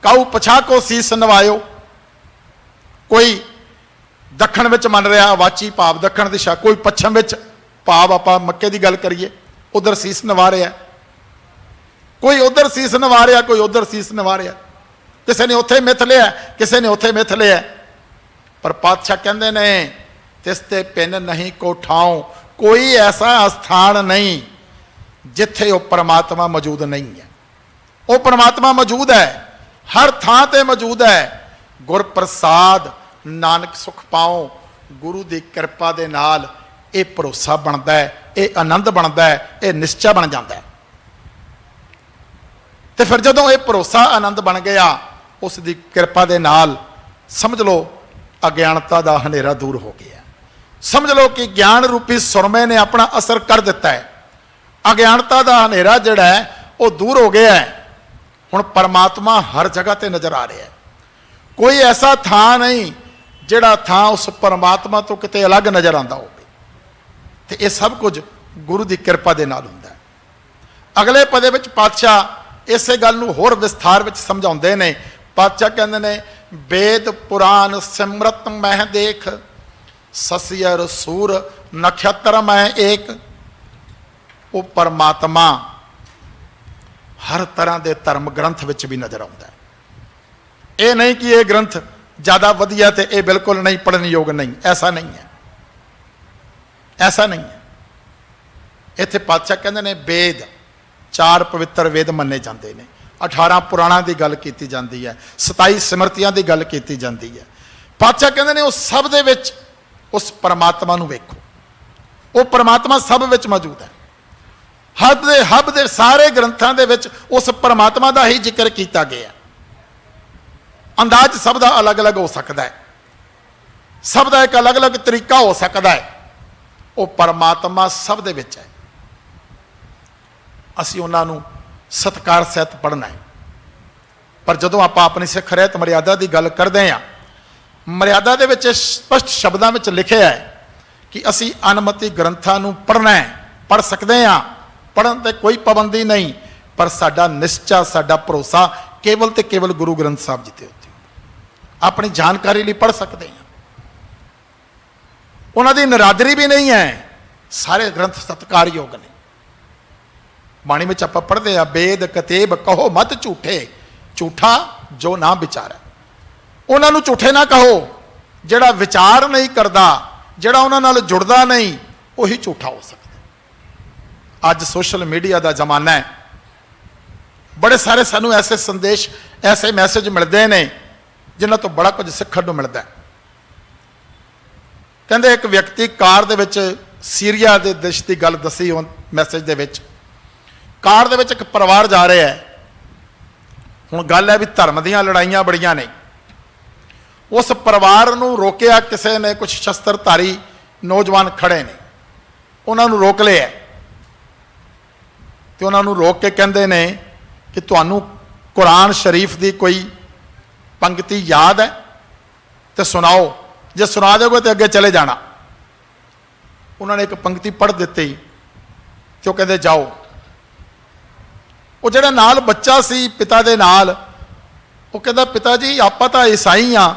ਕਾਹੂ ਪਛਾ ਕੋ ਸੀਸ ਨਵਾਇਓ। ਕੋਈ ਦੱਖਣ ਵਿੱਚ ਮੰਨ ਰਿਹਾ ਆਵਾਚੀ ਭਾਵ ਦੱਖਣ ਦਿਸ਼ਾ, ਕੋਈ ਪੱਛਮ ਵਿੱਚ ਭਾਵ ਆਪਾਂ ਮੱਕੇ ਦੀ ਗੱਲ ਕਰੀਏ ਉਧਰ ਸੀਸ ਨਵਾ ਰਿਹਾ, ਕੋਈ ਉਧਰ ਸੀਸ ਨਵਾ ਰਿਹਾ, ਕੋਈ ਉਧਰ ਸੀਸ ਨਵਾ ਰਿਹਾ, ਕਿਸੇ ਨੇ ਉੱਥੇ ਮਿੱਥ ਲਿਆ, ਕਿਸੇ ਨੇ ਉੱਥੇ ਮਿੱਥ ਲਿਆ। ਪਰ ਪਾਤਸ਼ਾਹ ਕਹਿੰਦੇ ਨੇ ਤਿਸ ਤੇ ਪਿੰਨ ਨਹੀਂ ਕੋ ਠਾਉ, ਕੋਈ ਐਸਾ ਸਥਾਨ ਨਹੀਂ ਜਿੱਥੇ ਉਹ ਪਰਮਾਤਮਾ ਮੌਜੂਦ ਨਹੀਂ ਹੈ। ਉਹ ਪਰਮਾਤਮਾ ਮੌਜੂਦ ਹੈ, ਹਰ ਥਾਂ ਤੇ ਮੌਜੂਦ ਹੈ। ਗੁਰ ਪ੍ਰਸਾਦ ਨਾਨਕ ਸੁਖ ਪਾਓ, ਗੁਰੂ ਦੀ ਕਿਰਪਾ ਦੇ ਨਾਲ ਇਹ ਭਰੋਸਾ ਬਣਦਾ ਹੈ, ਇਹ ਆਨੰਦ ਬਣਦਾ ਹੈ, ਇਹ ਨਿਸ਼ਚਾ ਬਣ ਜਾਂਦਾ ਹੈ। ਤੇ ਫਿਰ ਜਦੋਂ ਇਹ ਭਰੋਸਾ ਆਨੰਦ ਬਣ ਗਿਆ, ਉਸ ਦੀ ਕਿਰਪਾ ਦੇ ਨਾਲ ਸਮਝ ਲਓ ਅਗਿਆਨਤਾ ਦਾ ਹਨੇਰਾ ਦੂਰ ਹੋ ਗਿਆ। ਸਮਝ ਲਓ ਕਿ ਗਿਆਨ ਰੂਪੀ ਸੁਰਮੇ ਨੇ ਆਪਣਾ ਅਸਰ ਕਰ ਦਿੱਤਾ ਹੈ। ਅਗਿਆਨਤਾ ਦਾ ਹਨੇਰਾ ਜਿਹੜਾ ਹੈ ਉਹ ਦੂਰ ਹੋ ਗਿਆ ਹੈ। ਹੁਣ ਪਰਮਾਤਮਾ ਹਰ ਜਗ੍ਹਾ ਤੇ ਨਜ਼ਰ ਆ ਰਿਹਾ ਹੈ। ਕੋਈ ਐਸਾ ਥਾਂ ਨਹੀਂ ਜਿਹੜਾ ਥਾਂ ਉਸ ਪਰਮਾਤਮਾ ਤੋਂ ਕਿਤੇ ਅਲੱਗ ਨਜ਼ਰ ਆਉਂਦਾ ਹੋਵੇ। ਤੇ ਇਹ ਸਭ ਕੁਝ ਗੁਰੂ ਦੀ ਕਿਰਪਾ ਦੇ ਨਾਲ ਹੁੰਦਾ ਹੈ। ਅਗਲੇ ਪਦੇ ਵਿੱਚ ਪਾਤਸ਼ਾਹ ਇਸੇ ਗੱਲ ਨੂੰ ਹੋਰ ਵਿਸਥਾਰ ਵਿੱਚ ਸਮਝਾਉਂਦੇ ਨੇ। ਪਾਤਸ਼ਾਹ ਕਹਿੰਦੇ ਨੇ ਵੇਦ ਪੁਰਾਨ ਸਿਮਰਤ ਮਹਿ ਦੇਖ, ਸਸਿਅਰ ਸੂਰ ਨਖਤਰ ਮੈਂ ਏਕ। ਉਹ ਪਰਮਾਤਮਾ ਹਰ ਤਰ੍ਹਾਂ ਦੇ ਧਰਮ ਗ੍ਰੰਥ ਵਿੱਚ ਵੀ ਨਜ਼ਰ ਆਉਂਦਾ ਹੈ। ਇਹ ਨਹੀਂ ਕਿ ਇਹ ਗ੍ਰੰਥ ਜ਼ਿਆਦਾ ਵਧੀਆ ਤੇ ਇਹ ਬਿਲਕੁਲ ਨਹੀਂ ਪੜ੍ਹਨ ਯੋਗ ਨਹੀਂ, ਐਸਾ ਨਹੀਂ ਹੈ, ਐਸਾ ਨਹੀਂ ਹੈ। ਇੱਥੇ ਪਾਤਸ਼ਾਹ ਕਹਿੰਦੇ ਨੇ ਵੇਦ, 4 ਪਵਿੱਤਰ ਵੇਦ ਮੰਨੇ ਜਾਂਦੇ ਨੇ, 18 ਪੁਰਾਣਾਂ ਦੀ ਗੱਲ ਕੀਤੀ ਜਾਂਦੀ ਹੈ, 27 ਸਿਮਰਤੀਆਂ ਦੀ ਗੱਲ ਕੀਤੀ ਜਾਂਦੀ ਹੈ। ਪਾਤਸ਼ਾਹ ਕਹਿੰਦੇ ਨੇ ਉਹ ਸਭ ਦੇ ਵਿੱਚ ਉਸ ਪਰਮਾਤਮਾ ਨੂੰ ਵੇਖੋ। ਉਹ ਪਰਮਾਤਮਾ ਸਭ ਵਿੱਚ ਮੌਜੂਦ ਹੈ। ਹੱਬ ਦੇ ਸਾਰੇ ਗ੍ਰੰਥਾਂ ਦੇ ਵਿੱਚ ਉਸ ਪਰਮਾਤਮਾ ਦਾ ਹੀ ਜ਼ਿਕਰ ਕੀਤਾ ਗਿਆ। ਅੰਦਾਜ਼ ਸਭ ਦਾ ਅਲੱਗ-ਅਲੱਗ ਹੋ ਸਕਦਾ ਹੈ, ਸਭ ਦਾ ਇੱਕ ਅਲੱਗ-ਅਲੱਗ ਤਰੀਕਾ ਹੋ ਸਕਦਾ ਹੈ। ਉਹ ਪਰਮਾਤਮਾ ਸਭ ਦੇ ਵਿੱਚ ਹੈ। ਅਸੀਂ ਉਹਨਾਂ ਨੂੰ ਸਤਿਕਾਰ ਸਹਿਤ ਪੜ੍ਹਨਾ ਹੈ। ਪਰ ਜਦੋਂ ਆਪਾਂ ਆਪਣੀ ਸਿੱਖ ਰਹਿਤ ਮਰਿਆਦਾ ਦੀ ਗੱਲ ਕਰਦੇ ਹਾਂ, ਮਰਿਆਦਾ ਦੇ ਵਿੱਚ ਸਪਸ਼ਟ ਸ਼ਬਦਾਂ ਵਿੱਚ ਲਿਖਿਆ ਹੈ ਕਿ ਅਸੀਂ ਅਨਮਤੀ ਗ੍ਰੰਥਾਂ ਨੂੰ ਪੜ੍ਹਨਾ ਹੈ, ਪੜ੍ਹ ਸਕਦੇ ਹਾਂ, ਪੜ੍ਹਨ ਤੇ ਕੋਈ ਪਾਬੰਦੀ ਨਹੀਂ। ਪਰ ਸਾਡਾ ਨਿਸ਼ਚਾ, ਸਾਡਾ ਭਰੋਸਾ ਕੇਵਲ ਤੇ ਕੇਵਲ ਗੁਰੂ ਗ੍ਰੰਥ ਸਾਹਿਬ ਜੀ ਦੇ ਉੱਤੇ। ਆਪਣੀ ਜਾਣਕਾਰੀ ਲਈ ਪੜ੍ਹ ਸਕਦੇ ਹਾਂ, ਉਹਨਾਂ ਦੀ ਨਰਾਦਰੀ ਵੀ ਨਹੀਂ ਹੈ। ਸਾਰੇ ਗ੍ਰੰਥ ਸਤਿਕਾਰਯੋਗ ਨੇ। ਬਾਣੀ ਵਿੱਚ ਆਪਾਂ ਪੜ੍ਹਦੇ ਆ ਵੇਦ ਕਤੇਬ ਕਹੋ ਮਤ ਝੂਠੇ, ਝੂਠਾ ਜੋ ਨਾ ਵਿਚਾਰੈ। ਉਹਨਾਂ ਨੂੰ ਝੂਠੇ ਨਾ ਕਹੋ। ਜਿਹੜਾ ਵਿਚਾਰ ਨਹੀਂ ਕਰਦਾ, ਜਿਹੜਾ ਉਹਨਾਂ ਨਾਲ ਜੁੜਦਾ ਨਹੀਂ, ਉਹੀ ਝੂਠਾ ਹੋ ਸਕਦਾ। ਅੱਜ ਸੋਸ਼ਲ ਮੀਡੀਆ ਦਾ ਜ਼ਮਾਨਾ ਹੈ। ਬੜੇ ਸਾਰੇ ਸਾਨੂੰ ਐਸੇ ਸੰਦੇਸ਼, ਐਸੇ ਮੈਸੇਜ ਮਿਲਦੇ ਨੇ ਜਿਨ੍ਹਾਂ ਤੋਂ ਬੜਾ ਕੁਝ ਸਿੱਖਣ ਨੂੰ ਮਿਲਦਾ ਹੈ। ਕਹਿੰਦੇ ਇੱਕ ਵਿਅਕਤੀ ਕਾਰ ਦੇ ਵਿੱਚ ਸੀਰੀਆ ਦੇ ਦੇਸ਼ ਦੀ ਗੱਲ ਦੱਸੀ ਉਹ ਮੈਸੇਜ ਦੇ ਵਿੱਚ। ਕਾਰ ਦੇ ਵਿੱਚ ਇੱਕ ਪਰਿਵਾਰ ਜਾ ਰਿਹਾ ਹੈ। ਹੁਣ ਗੱਲ ਹੈ ਵੀ ਧਰਮ ਦੀਆਂ ਲੜਾਈਆਂ ਬੜੀਆਂ ਨੇ। ਉਸ ਪਰਿਵਾਰ ਨੂੰ ਰੋਕਿਆ ਕਿਸੇ ਨੇ, ਕੁਝ ਸ਼ਸਤਰਧਾਰੀ ਨੌਜਵਾਨ ਖੜੇ ਨੇ, ਉਹਨਾਂ ਨੂੰ ਰੋਕ ਲਿਆ ਤੇ ਉਹਨਾਂ ਨੂੰ ਰੋਕ ਕੇ ਕਹਿੰਦੇ ਨੇ ਕਿ ਤੁਹਾਨੂੰ ਕੁਰਾਨ ਸ਼ਰੀਫ ਦੀ ਕੋਈ ਪੰਕਤੀ ਯਾਦ ਹੈ ਤੇ ਸੁਣਾਓ, ਜੇ ਸੁਣਾ ਦਿਓਗੇ ਤੇ ਅੱਗੇ ਚਲੇ ਜਾਣਾ। ਉਹਨਾਂ ਨੇ ਇੱਕ ਪੰਕਤੀ ਪੜ੍ਹ ਦਿੱਤੀ ਤੇ ਉਹ ਕਹਿੰਦੇ ਜਾਓ। ਉਹ ਜਿਹੜਾ ਨਾਲ ਬੱਚਾ ਸੀ ਪਿਤਾ ਦੇ ਨਾਲ, ਉਹ ਕਹਿੰਦਾ ਪਿਤਾ ਜੀ ਆਪਾਂ ਤਾਂ ਈਸਾਈ ਆ,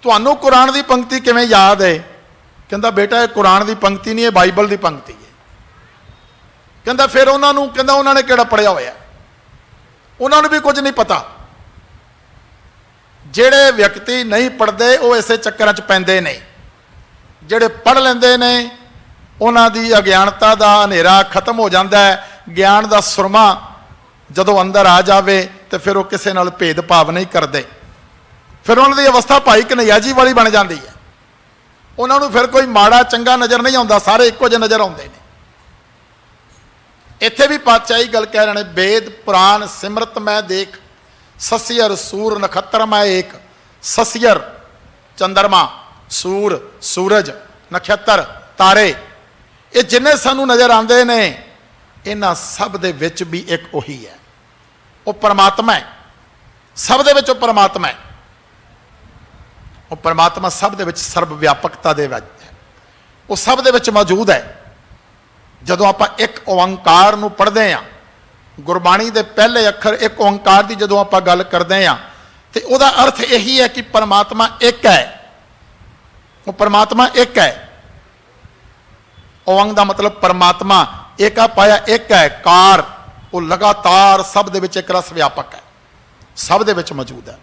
ਤੁਹਾਨੂੰ ਕੁਰਾਨ ਦੀ ਪੰਕਤੀ ਕਿਵੇਂ ਯਾਦ ਹੈ? ਕਹਿੰਦਾ ਬੇਟਾ ਇਹ ਕੁਰਾਨ ਦੀ ਪੰਕਤੀ ਨਹੀਂ, ਇਹ ਬਾਈਬਲ ਦੀ ਪੰਕਤੀ ਹੈ। ਕਹਿੰਦਾ ਫਿਰ ਉਹਨਾਂ ਨੂੰ, ਕਹਿੰਦਾ ਉਹਨਾਂ ਨੇ ਕਿਹੜਾ ਪੜ੍ਹਿਆ ਹੋਇਆ? ਉਹਨਾਂ ਨੂੰ ਵੀ ਕੁਝ ਨਹੀਂ ਪਤਾ। ਜਿਹੜੇ ਵਿਅਕਤੀ ਨਹੀਂ ਪੜ੍ਹਦੇ ਉਹ ਇਸੇ ਚੱਕਰਾਂ 'ਚ ਪੈਂਦੇ ਨੇ। ਜਿਹੜੇ ਪੜ੍ਹ ਲੈਂਦੇ ਨੇ ਉਹਨਾਂ ਦੀ ਅਗਿਆਨਤਾ ਦਾ ਹਨੇਰਾ ਖਤਮ ਹੋ ਜਾਂਦਾ ਹੈ। ਗਿਆਨ ਦਾ ਸੁਰਮਾ ਜਦੋਂ ਅੰਦਰ ਆ ਜਾਵੇ ਤੇ ਫਿਰ ਉਹ ਕਿਸੇ ਨਾਲ ਭੇਦਭਾਵ ਨਹੀਂ ਕਰਦੇ। ਫਿਰ ਉਹਨਾਂ ਦੀ ਅਵਸਥਾ ਭਾਈ ਕਨ੍ਹਈਆ ਜੀ ਵਾਲੀ ਬਣ ਜਾਂਦੀ ਹੈ। ਉਹਨਾਂ ਨੂੰ ਫਿਰ ਕੋਈ ਮਾੜਾ ਚੰਗਾ ਨਜ਼ਰ ਨਹੀਂ ਆਉਂਦਾ, ਸਾਰੇ ਇੱਕੋ ਜਿਹੇ ਨਜ਼ਰ ਆਉਂਦੇ ਨੇ। ਇੱਥੇ ਵੀ ਪਾਤਸ਼ਾਹੀ ਗੱਲ ਕਹਿ ਰਹੇ ਨੇ ਵੇਦ ਪੁਰਾਨ ਸਿਮਰਤ ਮੈਂ ਦੇਖ, ਸਸਿਅਰ ਸੂਰ ਨਖਤਰ ਮੈਂ ਏਕ। ਸਸਿਅਰ ਚੰਦਰਮਾ, ਸੂਰ ਸੂਰਜ, ਨਖਤਰ ਤਾਰੇ, ਇਹ ਜਿੰਨੇ ਸਾਨੂੰ ਨਜ਼ਰ ਆਉਂਦੇ ਨੇ ਇਹਨਾਂ ਸਭ ਦੇ ਵਿੱਚ ਵੀ ਇੱਕ ਉਹੀ ਹੈ, ਉਹ ਪਰਮਾਤਮਾ ਹੈ। ਸਭ ਦੇ ਵਿੱਚ ਉਹ ਪਰਮਾਤਮਾ ਹੈ। ਉਹ ਪਰਮਾਤਮਾ ਸਭ ਦੇ ਵਿੱਚ ਸਰਬ ਵਿਆਪਕਤਾ ਦੇ ਵਿੱਚ ਹੈ। वो सब दे विच मौजूद है। जदों आपां एक ओंकार नूं पढ़दे हां, गुरबाणी दे पहले अखर एक ओंकार की जदों आपां गल करदे हां ते उहदा अर्थ यही है कि परमात्मा एक है। वो परमात्मा एक है। ओंग का मतलब परमात्मा, एका पाया एक है। कार वो लगातार सब दे विच एक रस व्यापक है, सब दे विच मौजूद है।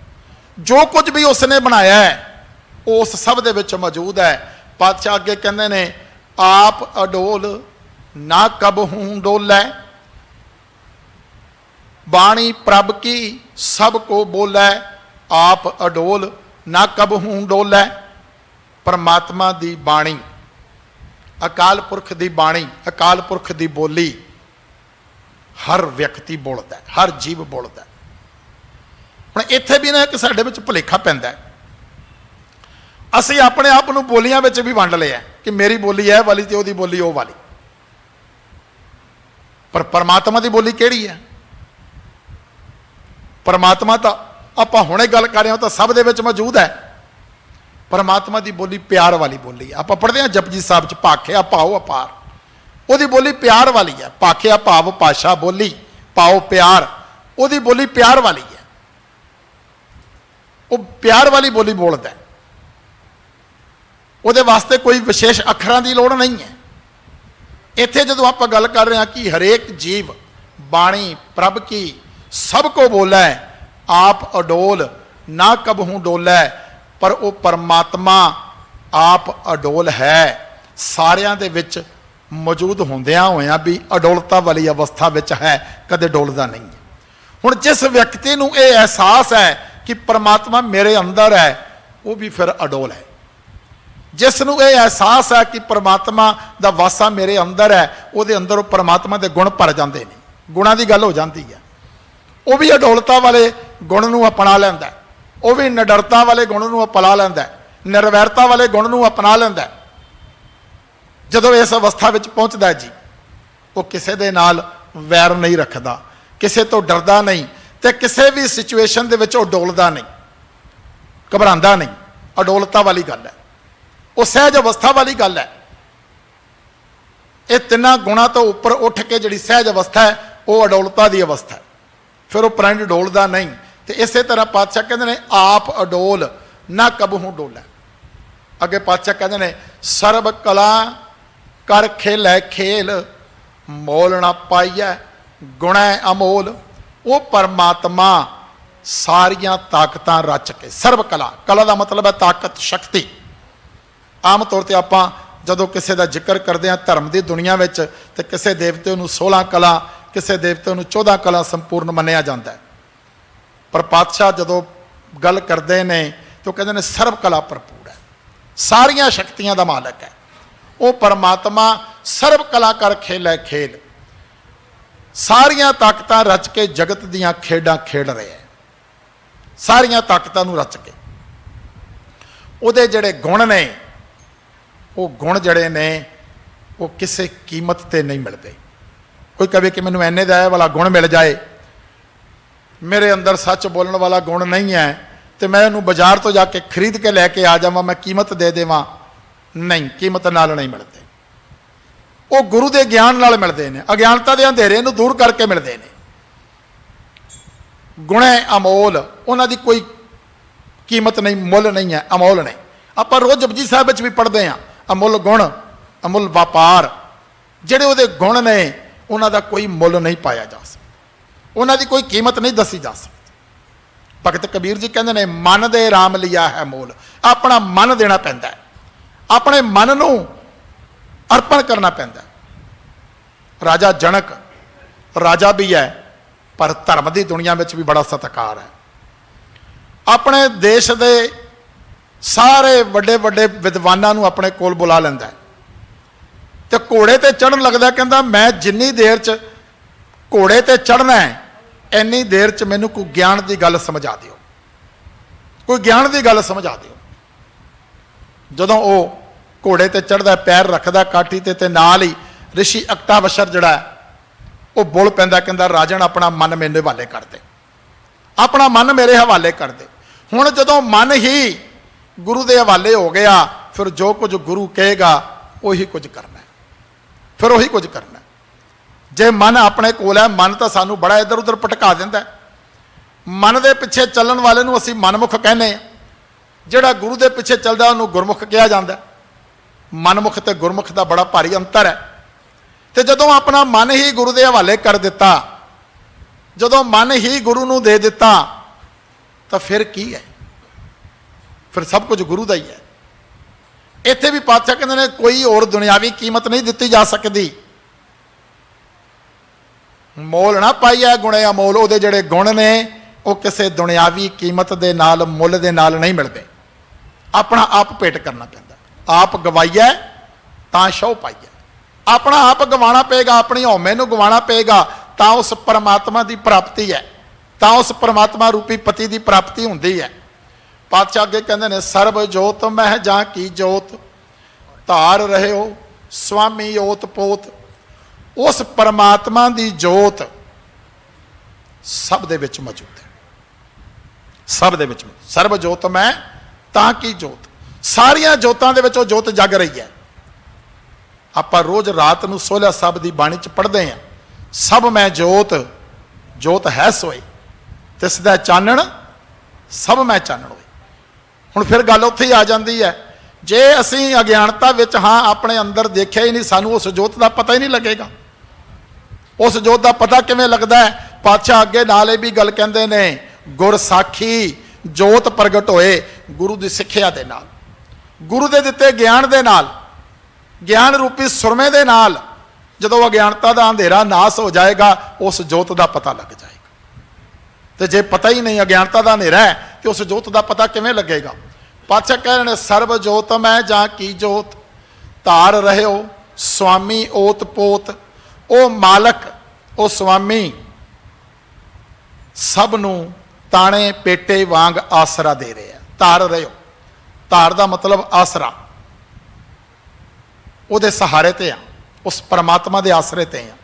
जो कुछ भी उसने बनाया है उस सब दे विच मौजूद है। पातशाह अगे कहंदे ने, आप अडोल ना कबहूं डोलै, बाणी प्रभ की सब को बोलै, आप अडोल ना कबहूं डोलै। परमात्मा दी बाणी, अकाल पुरख दी बाणी, अकाल पुरख दी बोली हर व्यक्ति बोलता है, हर जीव बोलता है। हुण इत्थे भी ना एक साडे विच भुलेखा पैंदा है। असीं अपने आप नूं बोलियां विच भी वंड लिया कि मेरी बोली है वाली ते ओहदी बोली ओह वाली, पर परमात्मा दी बोली किहड़ी है? परमात्मा तो आपां हुणे गल कर रहे हो तो सब दे विच मौजूद है। परमात्मा दी बोली प्यार वाली बोली है। आपां पढ़दे हां जपजी साहब च, भाखिया भाव अपार, ओहदी बोली प्यार वाली है। भाखिया भाव भाषा बोली, पाओ प्यार, ओहदी बोली प्यार वाली है। वो प्यार वाली बोली बोलदा है। ਉਹਦੇ वास्ते कोई विशेष अखरां की लोड़ नहीं है। इत्थे जदों आपां गल कर रहे हैं कि हरेक जीव बाणी प्रभ की सब को बोलै, आप अडोल ना कबहूं डोलै, पर वो परमात्मा आप अडोल है। सारियां दे विच मौजूद होंदियां होइयां भी अडोलता वाली अवस्था विच है, कदे डोलदा नहीं है। हुण जिस व्यक्ति नूं ये एहसास है कि परमात्मा मेरे अंदर है, वो भी फिर अडोल है। जिसनों ये एहसास है कि परमात्मा दा वासा मेरे अंदर है, उहदे अंदर परमात्मा के गुण भर जाते हैं, गुणों की गल हो जाती है। वह भी अडोलता वाले गुण नूं अपना लैंदा है, वह भी निडरता वाले गुण नूं अपना लैंदा है, निर्वैरता वाले गुण नूं अपना लैंदा है। जदों इस अवस्था में पहुँचता है जी, वो किसी दे नाल वैर नहीं रखता, किसी तो डरदा नहीं, तो किसी भी सिचुएशन दे विच वो डोलदा नहीं, घबरांदा नहीं। अडोलता वाली गल है, वो सहज अवस्था वाली गल है। ये तिना गुणा तो उपर उठ के जी सहज अवस्था है, वो अडोलता की अवस्था है। फिर वो प्राणी डोलता नहीं। तो इस तरह पातशाह कहते हैं, आप अडोल ना कबहूं डोलै। अगे पातशाह कहते हैं, सर्ब कला कर खेलै खेल, मोल ना पाइयै गुण अमोल। वो परमात्मा सारियां ताकतां रच के, सर्ब कला, कला का मतलब है ताकत शक्ति। आम तौर पर आप जदों किसी का जिक्र करते हैं धर्म की दुनिया में, तो किसी देवते को 16 कला, किसी देवते को 14 कला संपूर्ण मन्निया जाता है। पर पातशाह जदों गल करते हैं तो कहते हैं सर्व कला भरपूर है, सारिया शक्तियां का मालक है। वो परमात्मा सर्व कला कर खेलै खेल, सारिया ताकतां रच के जगत दियां खेडां खेड रहे हैं, सारिया ताकतां नूं रच के। उहदे जिहड़े गुण ने, वो गुण जड़े ने वो किसी कीमत ते नहीं मिलते। कोई कहे कि मैनूं इन्ने दा वाला गुण मिल जाए, मेरे अंदर सच बोलने वाला गुण नहीं है, तो मैं उन्होंने बाजार तो जाके खरीद के लैके आ जावां, मैं कीमत दे देवां, नहीं, कीमत नाल नहीं मिलते। वो गुरु के ज्ञान नाल मिलते हैं, अज्ञानता के अंधेरे नूं दूर करके मिलते हैं। गुण अमोल, उन्हां दी कोई कीमत नहीं, मुल नहीं है, अमोल ने। आप रोज़ जपजी साहब भी पढ़ते हैं, अमुल गुण अमुल व्यापार। जिहड़े उहदे गुण ने उन्हां दा कोई मुल नहीं पाया जा सकता, उन्हां दी कोई कीमत नहीं दसी जा सकती। भगत कबीर जी कहते हैं, मन दे राम लिया है मोल। अपना मन देना पैंदा है, अपने मन नूं अर्पण करना पैंदा है। राजा जनक राजा भी है, पर धर्म की दुनिया में भी बड़ा सत्कार है। अपने देश के सारे वड्डे वड्डे विद्वानां नूं अपने कोल बुला लैंदा है, तो घोड़े ते चढ़न लगदा, कहंदा मैं जिन्नी देर च घोड़े ते चढ़ना है, इन्नी देर च मैनूं कोई ज्ञान की गल समझा दिओ, कोई ज्ञान की गल समझा दिओ। जदों वो घोड़े ते चढ़दा, पैर रखदा काठी ते नाल ही ऋषि अकटावशर जिहड़ा वो बोल पैंदा, कहंदा राजन अपना मन मेरे हवाले कर दे, अपना मन मेरे हवाले कर दे। हुण जदों मन ही गुरु के हवाले हो गया, फिर जो कुछ गुरु कहेगा ਉਹੀ ਕੁਝ ਕਰਨਾ, ਫਿਰ ਉਹੀ ਕੁਝ ਕਰਨਾ। ਜੇ ਮਨ ਆਪਣੇ ਕੋਲ ਹੈ, ਮਨ ਤਾਂ ਸਾਨੂੰ ਬੜਾ ਇੱਧਰ ਉੱਧਰ ਭਟਕਾ ਦਿੰਦਾ। ਮਨ ਦੇ ਪਿੱਛੇ ਚੱਲਣ ਵਾਲੇ ਨੂੰ ਅਸੀਂ ਮਨਮੁਖ ਕਹਿੰਦੇ ਹਾਂ, ਜਿਹੜਾ ਗੁਰੂ ਦੇ ਪਿੱਛੇ ਚੱਲਦਾ ਉਹਨੂੰ ਗੁਰਮੁਖ ਕਿਹਾ ਜਾਂਦਾ। ਮਨਮੁਖ ਤੇ ਗੁਰਮੁਖ ਦਾ ਬੜਾ ਭਾਰੀ ਅੰਤਰ ਹੈ। ਤੇ ਜਦੋਂ ਆਪਣਾ ਮਨ ਹੀ ਗੁਰੂ ਦੇ ਹਵਾਲੇ ਕਰ ਦਿੱਤਾ, ਜਦੋਂ ਮਨ ਹੀ ਗੁਰੂ ਨੂੰ ਦੇ ਦਿੱਤਾ, ਤਾਂ ਫਿਰ ਕੀ ਹੈ? ਫਿਰ ਸਭ ਕੁਝ ਗੁਰੂ ਦਾ ਹੀ ਹੈ। ਇੱਥੇ ਵੀ ਪਾਤਸ਼ਾਹ ਕਹਿੰਦੇ ਨੇ ਕੋਈ ਹੋਰ ਦੁਨਿਆਵੀ ਕੀਮਤ ਨਹੀਂ ਦਿੱਤੀ ਜਾ ਸਕਦੀ। ਮੋਲ ਨਾ ਪਾਈਐ ਗੁਣੇ ਅਮੋਲ, ਉਹਦੇ ਜਿਹੜੇ ਗੁਣ ਨੇ ਉਹ ਕਿਸੇ ਦੁਨਿਆਵੀ ਕੀਮਤ ਦੇ ਨਾਲ, ਮੁੱਲ ਦੇ ਨਾਲ ਨਹੀਂ ਮਿਲਦੇ। ਆਪਣਾ ਆਪ ਭੇਟ ਕਰਨਾ ਪੈਂਦਾ। ਆਪ ਗਵਾਈਐ ਤਾਂ ਸ਼ਹੁ ਪਾਈਐ। ਆਪਣਾ ਆਪ ਗਵਾਉਣਾ ਪਏਗਾ, ਆਪਣੀ ਹਉਮੈ ਨੂੰ ਗਵਾਉਣਾ ਪਏਗਾ, ਤਾਂ ਉਸ ਪਰਮਾਤਮਾ ਦੀ ਪ੍ਰਾਪਤੀ ਹੈ, ਤਾਂ ਉਸ ਪਰਮਾਤਮਾ ਰੂਪੀ ਪਤੀ ਦੀ ਪ੍ਰਾਪਤੀ ਹੁੰਦੀ ਹੈ। ਪਾਤਸ਼ਾਹ ਅੱਗੇ ਕਹਿੰਦੇ ਨੇ ਸਰਬ ਜੋਤ ਮਹਿ ਜਾਂ ਕੀ ਜੋਤ, ਧਾਰ ਰਹਿਓ ਸੁਆਮੀ ਓਤ ਪੋਤ। ਉਸ ਪਰਮਾਤਮਾ ਦੀ ਜੋਤ ਸਭ ਦੇ ਵਿੱਚ ਮੌਜੂਦ ਹੈ, ਸਭ ਦੇ ਵਿੱਚ। ਸਰਬ ਜੋਤ ਮੈਂ ਤਾਂ ਕੀ ਜੋਤ, ਸਾਰੀਆਂ ਜੋਤਾਂ ਦੇ ਵਿੱਚ ਉਹ ਜੋਤ ਜਗ ਰਹੀ ਹੈ। ਆਪਾਂ ਰੋਜ਼ ਰਾਤ ਨੂੰ ਸੋਹਲਾ ਸਾਹਿਬ ਦੀ ਬਾਣੀ 'ਚ ਪੜ੍ਹਦੇ ਹਾਂ, ਸਭ ਮੈਂ ਜੋਤ, ਜੋਤ ਹੈ ਸੋਈ, ਤਿਸ ਦਾ ਚਾਨਣ ਸਭ ਮੈਂ ਚਾਨਣ ਹੋਈ। ਹੁਣ ਫਿਰ ਗੱਲ ਉੱਥੇ ਹੀ ਆ ਜਾਂਦੀ ਹੈ, ਜੇ ਅਸੀਂ ਅਗਿਆਨਤਾ ਵਿੱਚ ਹਾਂ, ਆਪਣੇ ਅੰਦਰ ਦੇਖਿਆ ਹੀ ਨਹੀਂ, ਸਾਨੂੰ ਉਸ ਜੋਤ ਦਾ ਪਤਾ ਹੀ ਨਹੀਂ ਲੱਗੇਗਾ। ਉਸ ਜੋਤ ਦਾ ਪਤਾ ਕਿਵੇਂ ਲੱਗਦਾ ਹੈ? ਪਾਤਸ਼ਾਹ ਅੱਗੇ ਨਾਲ ਇਹ ਵੀ ਗੱਲ ਕਹਿੰਦੇ ਨੇ, ਗੁਰ ਸਾਖੀ ਜੋਤ ਪ੍ਰਗਟ ਹੋਏ ਗੁਰੂ ਦੀ ਸਿੱਖਿਆ ਦੇ ਨਾਲ, ਗੁਰੂ ਦੇ ਦਿੱਤੇ ਗਿਆਨ ਦੇ ਨਾਲ, ਗਿਆਨ ਰੂਪੀ ਸੁਰਮੇ ਦੇ ਨਾਲ। ਜਦੋਂ ਅਗਿਆਨਤਾ ਦਾ ਅੰਧੇਰਾ ਨਾਸ ਹੋ ਜਾਏਗਾ, ਉਸ ਜੋਤ ਦਾ ਪਤਾ ਲੱਗ ਜਾਏਗਾ। ਤੇ ਜੇ ਪਤਾ ਹੀ ਨਹੀਂ, ਅਗਿਆਨਤਾ ਦਾ ਹਨੇਰਾ ਹੈ, ਤੇ ਉਸ ਜੋਤ ਦਾ ਪਤਾ ਕਿਵੇਂ ਲੱਗੇਗਾ? ਪਾਤਸ਼ਾਹ ਕਹਿ ਰਹੇ ਨੇ ਸਰਬ ਜੋਤ ਮੈਂ ਜਾਂ ਕੀ ਜੋਤ, ਧਾਰ ਰਹਿਓ ਸੁਆਮੀ ਓਤ ਪੋਤ। ਉਹ ਮਾਲਕ, ਉਹ ਸੁਆਮੀ ਸਭ ਨੂੰ ਤਾਣੇ ਪੇਟੇ ਵਾਂਗ ਆਸਰਾ ਦੇ ਰਿਹਾ। ਧਾਰ ਰਹਿਓ, ਧਾਰ ਦਾ ਮਤਲਬ ਆਸਰਾ। ਉਹਦੇ ਸਹਾਰੇ ਤੇ ਆ, ਉਸ ਪਰਮਾਤਮਾ ਦੇ ਆਸਰੇ ਤੇ ਆ।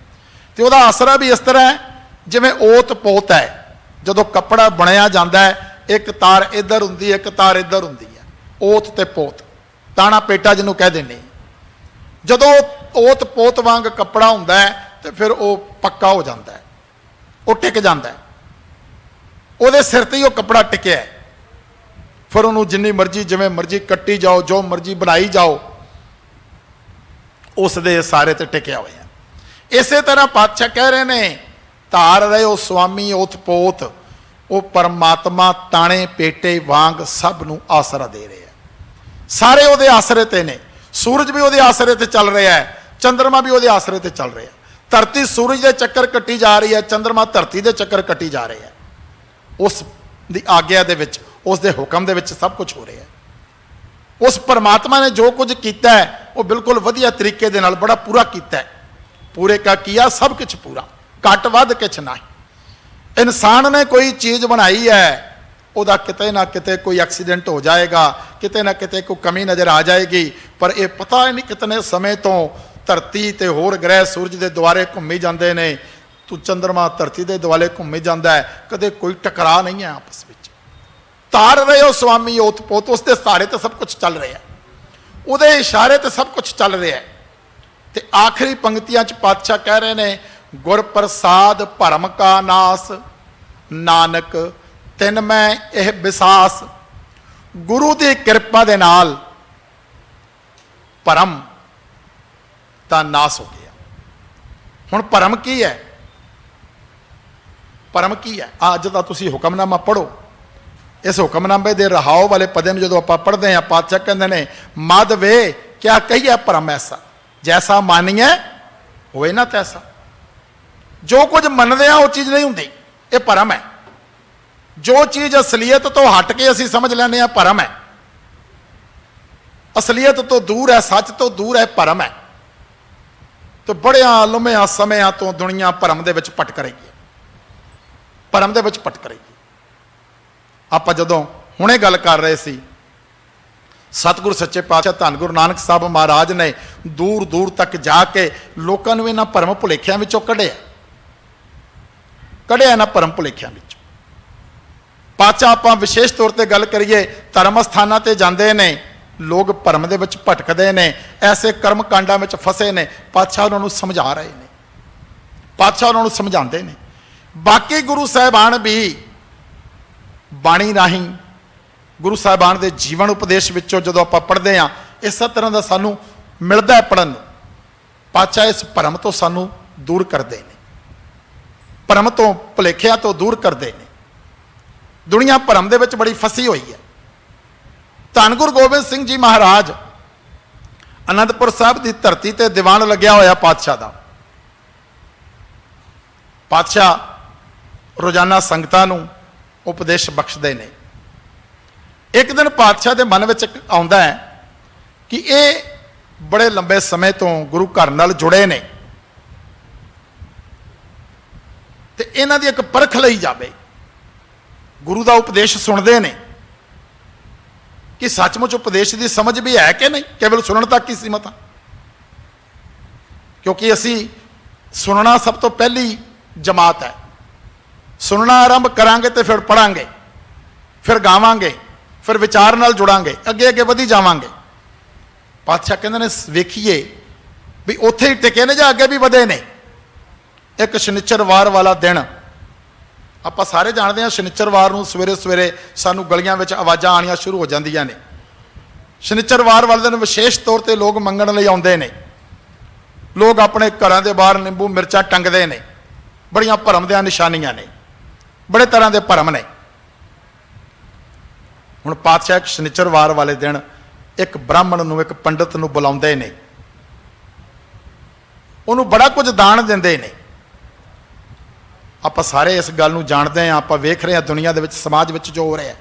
ਤੇ ਉਹਦਾ ਆਸਰਾ ਵੀ ਇਸ ਤਰ੍ਹਾਂ ਹੈ ਜਿਵੇਂ ਓਤ ਪੋਤ ਹੈ। ਜਦੋਂ ਕੱਪੜਾ ਬੁਣਿਆ ਜਾਂਦਾ ਹੈ, ਇੱਕ ਤਾਰ ਇੱਧਰ ਹੁੰਦੀ ਹੈ, ਇੱਕ ਤਾਰ ਇੱਧਰ ਹੁੰਦੀ ਹੈ, ਓਤ ਤੇ ਪੋਤ, ਤਾਣਾ ਪੇਟਾ ਜਿਹਨੂੰ ਕਹਿ ਦਿੰਦੇ। ਜਦੋਂ ਓਤ ਪੋਤ ਵਾਂਗ ਕੱਪੜਾ ਹੁੰਦਾ ਹੈ, ਤੇ ਫਿਰ ਉਹ ਪੱਕਾ ਹੋ ਜਾਂਦਾ ਹੈ, ਉਹ ਟਿਕ ਜਾਂਦਾ ਹੈ। ਉਹਦੇ ਸਿਰ ਤੇ ਹੀ ਉਹ ਕੱਪੜਾ ਟਿਕਿਆ ਹੈ। ਫਿਰ ਉਹਨੂੰ ਜਿੰਨੀ ਮਰਜ਼ੀ ਜਿਵੇਂ ਮਰਜ਼ੀ ਕੱਟੀ ਜਾਓ, ਜੋ ਮਰਜ਼ੀ ਬਣਾਈ ਜਾਓ, ਉਸ ਦੇ ਸਾਰੇ ਤੇ ਟਿਕਿਆ ਹੋਇਆ। ਇਸੇ ਤਰ੍ਹਾਂ ਪਾਤਸ਼ਾਹ ਕਹਿ ਰਹੇ ਨੇ ਧਾਰ ਰਹਿਓ ਸੁਆਮੀ ਓਤ ਪੋਤ। ਉਹ ਪਰਮਾਤਮਾ ਤਾਣੇ ਪੇਟੇ ਵਾਂਗ ਸਭ ਨੂੰ ਆਸਰਾ ਦੇ ਰਿਹਾ। ਸਾਰੇ ਉਹਦੇ ਆਸਰੇ ਤੇ ਨੇ। ਸੂਰਜ ਵੀ ਉਹਦੇ ਆਸਰੇ ਤੇ ਚੱਲ ਰਿਹਾ ਹੈ, ਚੰਦਰਮਾ ਵੀ ਉਹਦੇ ਆਸਰੇ ਤੇ ਚੱਲ ਰਿਹਾ। ਧਰਤੀ ਸੂਰਜ ਦੇ ਚੱਕਰ ਕੱਟੀ ਜਾ ਰਹੀ ਹੈ, ਚੰਦਰਮਾ ਧਰਤੀ ਦੇ ਚੱਕਰ ਕੱਟੀ ਜਾ ਰਿਹਾ ਹੈ। ਉਸ ਦੀ ਆਗਿਆ ਦੇ ਵਿੱਚ, ਉਸ ਦੇ ਹੁਕਮ ਦੇ ਵਿੱਚ ਸਭ ਕੁਝ ਹੋ ਰਿਹਾ ਹੈ। ਉਸ ਪਰਮਾਤਮਾ ਨੇ ਜੋ ਕੁਝ ਕੀਤਾ ਹੈ, ਉਹ ਬਿਲਕੁਲ ਵਧੀਆ ਤਰੀਕੇ ਦੇ ਨਾਲ ਬੜਾ ਪੂਰਾ ਕੀਤਾ ਹੈ। ਪੂਰੇ ਕਾ ਕੀਆ ਸਭ ਕੁਝ ਪੂਰਾ, ਘੱਟ ਵੱਧ ਕੁਛ ਨਹੀਂ। ਇਨਸਾਨ ਨੇ ਕੋਈ ਚੀਜ਼ ਬਣਾਈ ਹੈ, ਉਹਦਾ ਕਿਤੇ ਨਾ ਕਿਤੇ ਕੋਈ ਐਕਸੀਡੈਂਟ ਹੋ ਜਾਏਗਾ, ਕਿਤੇ ਨਾ ਕਿਤੇ ਕੋਈ ਕਮੀ ਨਜ਼ਰ ਆ ਜਾਏਗੀ। ਪਰ ਇਹ ਪਤਾ ਨਹੀਂ ਕਿਤਨੇ ਸਮੇਂ ਤੋਂ ਧਰਤੀ ਤੇ ਹੋਰ ਗ੍ਰਹਿ ਸੂਰਜ ਦੇ ਦੁਆਲੇ ਘੁੰਮੀ ਜਾਂਦੇ ਨੇ, ਤੂੰ ਚੰਦਰਮਾ ਧਰਤੀ ਦੇ ਦੁਆਲੇ ਘੁੰਮੀ ਜਾਂਦਾ ਹੈ, ਕਦੇ ਕੋਈ ਟਕਰਾ ਨਹੀਂ ਹੈ ਆਪਸ ਵਿੱਚ। ਤਾਰ ਰਹੇ ਹੋ ਸੁਆਮੀ ਓਤ ਪੋਤ। ਉਸ ਦੇ ਸਹਾਰੇ ਤੇ ਸਭ ਕੁਝ ਚੱਲ ਰਿਹਾ, ਉਹਦੇ ਇਸ਼ਾਰੇ ਤੇ ਸਭ ਕੁਝ ਚੱਲ ਰਿਹਾ। ਤੇ ਆਖਰੀ ਪੰਕਤੀਆਂ 'ਚ ਪਾਤਸ਼ਾਹ ਕਹਿ ਰਹੇ ਨੇ ਗੁਰ ਪ੍ਰਸਾਦ ਭਰਮ ਕਾ ਨਾਸ, ਨਾਨਕ ਤਿਨ ਮੈਂ ਇਹ ਵਿਸਾਸ। ਗੁਰੂ ਦੀ ਕਿਰਪਾ ਦੇ ਨਾਲ ਭਰਮ ਦਾ ਨਾਸ ਹੋ ਗਿਆ। ਹੁਣ ਭਰਮ ਕੀ ਹੈ? ਭਰਮ ਕੀ ਹੈ? ਅੱਜ ਦਾ ਤੁਸੀਂ ਹੁਕਮਨਾਮਾ ਪੜ੍ਹੋ। ਇਸ ਹੁਕਮਨਾਮੇ ਦੇ ਰਹਾਓ ਵਾਲੇ ਪਦੇ ਨੂੰ ਜਦੋਂ ਆਪਾਂ ਪੜ੍ਹਦੇ ਹਾਂ, ਪਾਤਸ਼ਾਹ ਕਹਿੰਦੇ ਨੇ ਮਦ ਵੇ ਕਿਆ ਕਹੀਏ ਭਰਮ ਐਸਾ, ਜੈਸਾ ਮਾਨੀਏ ਹੋਏ ਨਾ ਤੈਸਾ। ਜੋ ਕੁਝ ਮੰਨਦੇ ਆ ਉਹ ਚੀਜ਼ ਨਹੀਂ ਹੁੰਦੀ, ਇਹ ਭਰਮ ਹੈ। ਜੋ ਚੀਜ਼ ਅਸਲੀਅਤ ਤੋਂ ਹਟ ਕੇ ਅਸੀਂ ਸਮਝ ਲੈਂਦੇ ਹਾਂ, ਭਰਮ ਹੈ। ਅਸਲੀਅਤ ਤੋਂ ਦੂਰ ਹੈ, ਸੱਚ ਤੋਂ ਦੂਰ ਹੈ, ਭਰਮ ਹੈ। ਤੇ ਬੜਿਆਂ ਲੰਮਿਆਂ ਸਮਿਆਂ ਤੋਂ ਦੁਨੀਆ ਭਰਮ ਦੇ ਵਿੱਚ ਭਟਕ ਰਹੀ ਹੈ, ਭਰਮ ਦੇ ਵਿੱਚ ਭਟਕ ਰਹੀ ਹੈ। ਆਪਾਂ ਜਦੋਂ ਹੁਣੇ ਗੱਲ ਕਰ ਰਹੇ ਸੀ, ਸਤਿਗੁਰ ਸੱਚੇ ਪਾਤਸ਼ਾਹ ਧੰਨ ਗੁਰੂ ਨਾਨਕ ਸਾਹਿਬ ਮਹਾਰਾਜ ਨੇ ਦੂਰ ਦੂਰ ਤੱਕ ਜਾ ਕੇ ਲੋਕਾਂ ਨੂੰ ਇਹਨਾਂ ਭਰਮ ਭੁਲੇਖਿਆਂ ਵਿੱਚੋਂ ਕੱਢਿਆ ਇਹਨਾਂ ਭਰਮ ਭੁਲੇਖਿਆਂ ਵਿੱਚੋਂ। ਪਾਤਸ਼ਾਹ ਆਪਾਂ ਵਿਸ਼ੇਸ਼ ਤੌਰ ਤੇ ਗੱਲ ਕਰੀਏ, ਧਰਮ ਸਥਾਨਾਂ ਤੇ ਜਾਂਦੇ ਨੇ, लोग भरम दे विच भटकदे ने, ऐसे कर्म कांडां विच फसे ने, पातशाह उन्हां नूं समझा रहे ने, पातशाह उन्हां नूं समझाते ने। बाकी गुरु साहिबान भी बाणी राहीं गुरु साहिबान के जीवन उपदेश विचों जदों आपां पढ़दे हां, इस तरह का सानूं मिलदा है पढ़न। पातशाह इस भरम तो सानूं दूर करते हैं, भरम तो भुलेखिया तो दूर करते हैं। दुनिया भरम दे विच बड़ी फसी हुई है। धन गुरु गोबिंद सिंह जी महाराज आनंदपुर साहब की धरती ते दीवान लग्या होया पातशाह दा। पातशाह रोजाना संगतां नूं उपदेश बख्शदे ने। एक दिन पातशाह के मन में आउंदा है कि ये बड़े लंबे समय तो गुरु घर नाल जुड़े ने, ते इन्हां दी एक परख लई जावे। गुरु का उपदेश सुनते ने कि सचमुच उपदेश की समझ भी है कि नहीं, केवल सुनने तक ही सीमित है। क्योंकि असी सुनना सब तो पहली जमात है। सुनना आरंभ करांगे तो फिर पढ़ांगे, फिर गावांगे, फिर विचार नाल जुड़ांगे, अगे अगे वधी जावांगे। पातशाह कहते ने वेखिए भी उत्थे ही टिके ने जां अगे भी वधे ने। एक शनिचरवार वाला दिन, आपां सारे जानते हैं शनिचरवार नूं सवेरे सवेरे सानूं गलियां विच आवाज़ां आनियां शुरू हो जांदियां ने। शनिचरवार वाले दिन विशेष तौर पर लोग मंगण लई आउंदे ने। लोग अपने घरां दे बाहर निंबू मिर्चां टंगदे ने। बड़ियां भरम दियां निशानियां ने, बड़े तरह के भरम ने। हुण पातशाह एक शनिचरवार वाले दिन एक ब्राह्मण नूं, एक पंडित नूं बुलाउंदे ने। उन्होंने बड़ा कुछ दान देंदे ने। आपां सारे इस गल नूं जानते हैं, आपां वेख रहे हैं दुनिया दे विच समाज विच जो हो रहा है।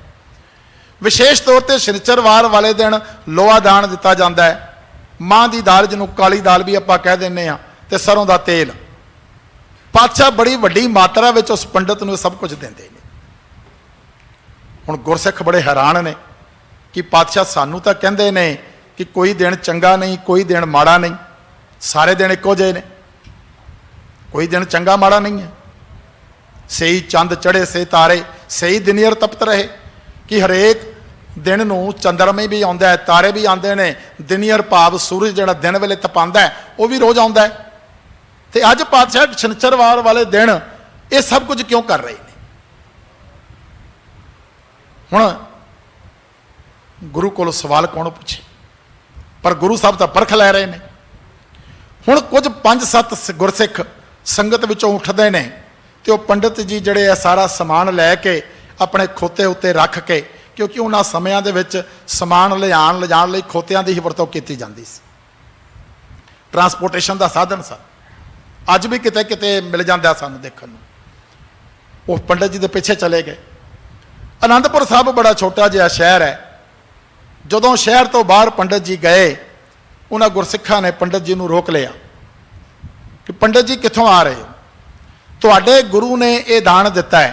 विशेष तौर पर शनिचरवार वाले दिन लोहा दान दिता जाता है। मां की दाल, जिन्हों काली दाल भी आपां कह दिंदे आ, ते सरों का तेल। पातशाह बड़ी वड्डी मात्रा में उस पंडित नूं सब कुछ देंदे ने। हुण गुरसिख बड़े हैरान ने कि पातशाह सानू तो कहते ने कि कोई दिन चंगा नहीं, कोई दिन माड़ा नहीं, सारे दिन इक्को जिहे ने, कोई दिन चंगा माड़ा नहीं है। सही चंद चढ़े से तारे, सही दिनियर तपत रहे। कि हरेक दिन नूं चंद्रमे भी आउंदा है, तारे भी आते हैं। दिनियर भाव सूरज जिहड़ा दिन वेले तपांदा है वह भी रोज़ आउंदा है। तो अज पातशाह शनिचरवार वाले दिन ये सब कुछ क्यों कर रहे हैं? हुण गुरु को सवाल कौन पूछे, पर गुरु साहब तो परख लै रहे हैं। हुण कुछ 5-7 गुरसिख संगत विचों उठते हैं, तो पंडित जी जड़े है सारा समान लैके अपने खोते उत्ते रख के, क्योंकि उन्होंने समयां दे विच समान लिआण लिजाण लई खोतियां दी ही वरतों कीती जांदी सी। ट्रांसपोर्टेशन का साधन सा। अज भी किते किते मिल जाता सानू देखण नूं। वो पंडित जी के पिछे चले गए। आनंदपुर साहब बड़ा छोटा जिहा शहर है। जदों शहर तो बाहर पंडित जी गए, उन्होंने गुरसिखां ने पंडित जी नूं रोक लिया कि पंडित जी कित्थों आ रहे हो? तुहाडे गुरु ने यह दान दिता है।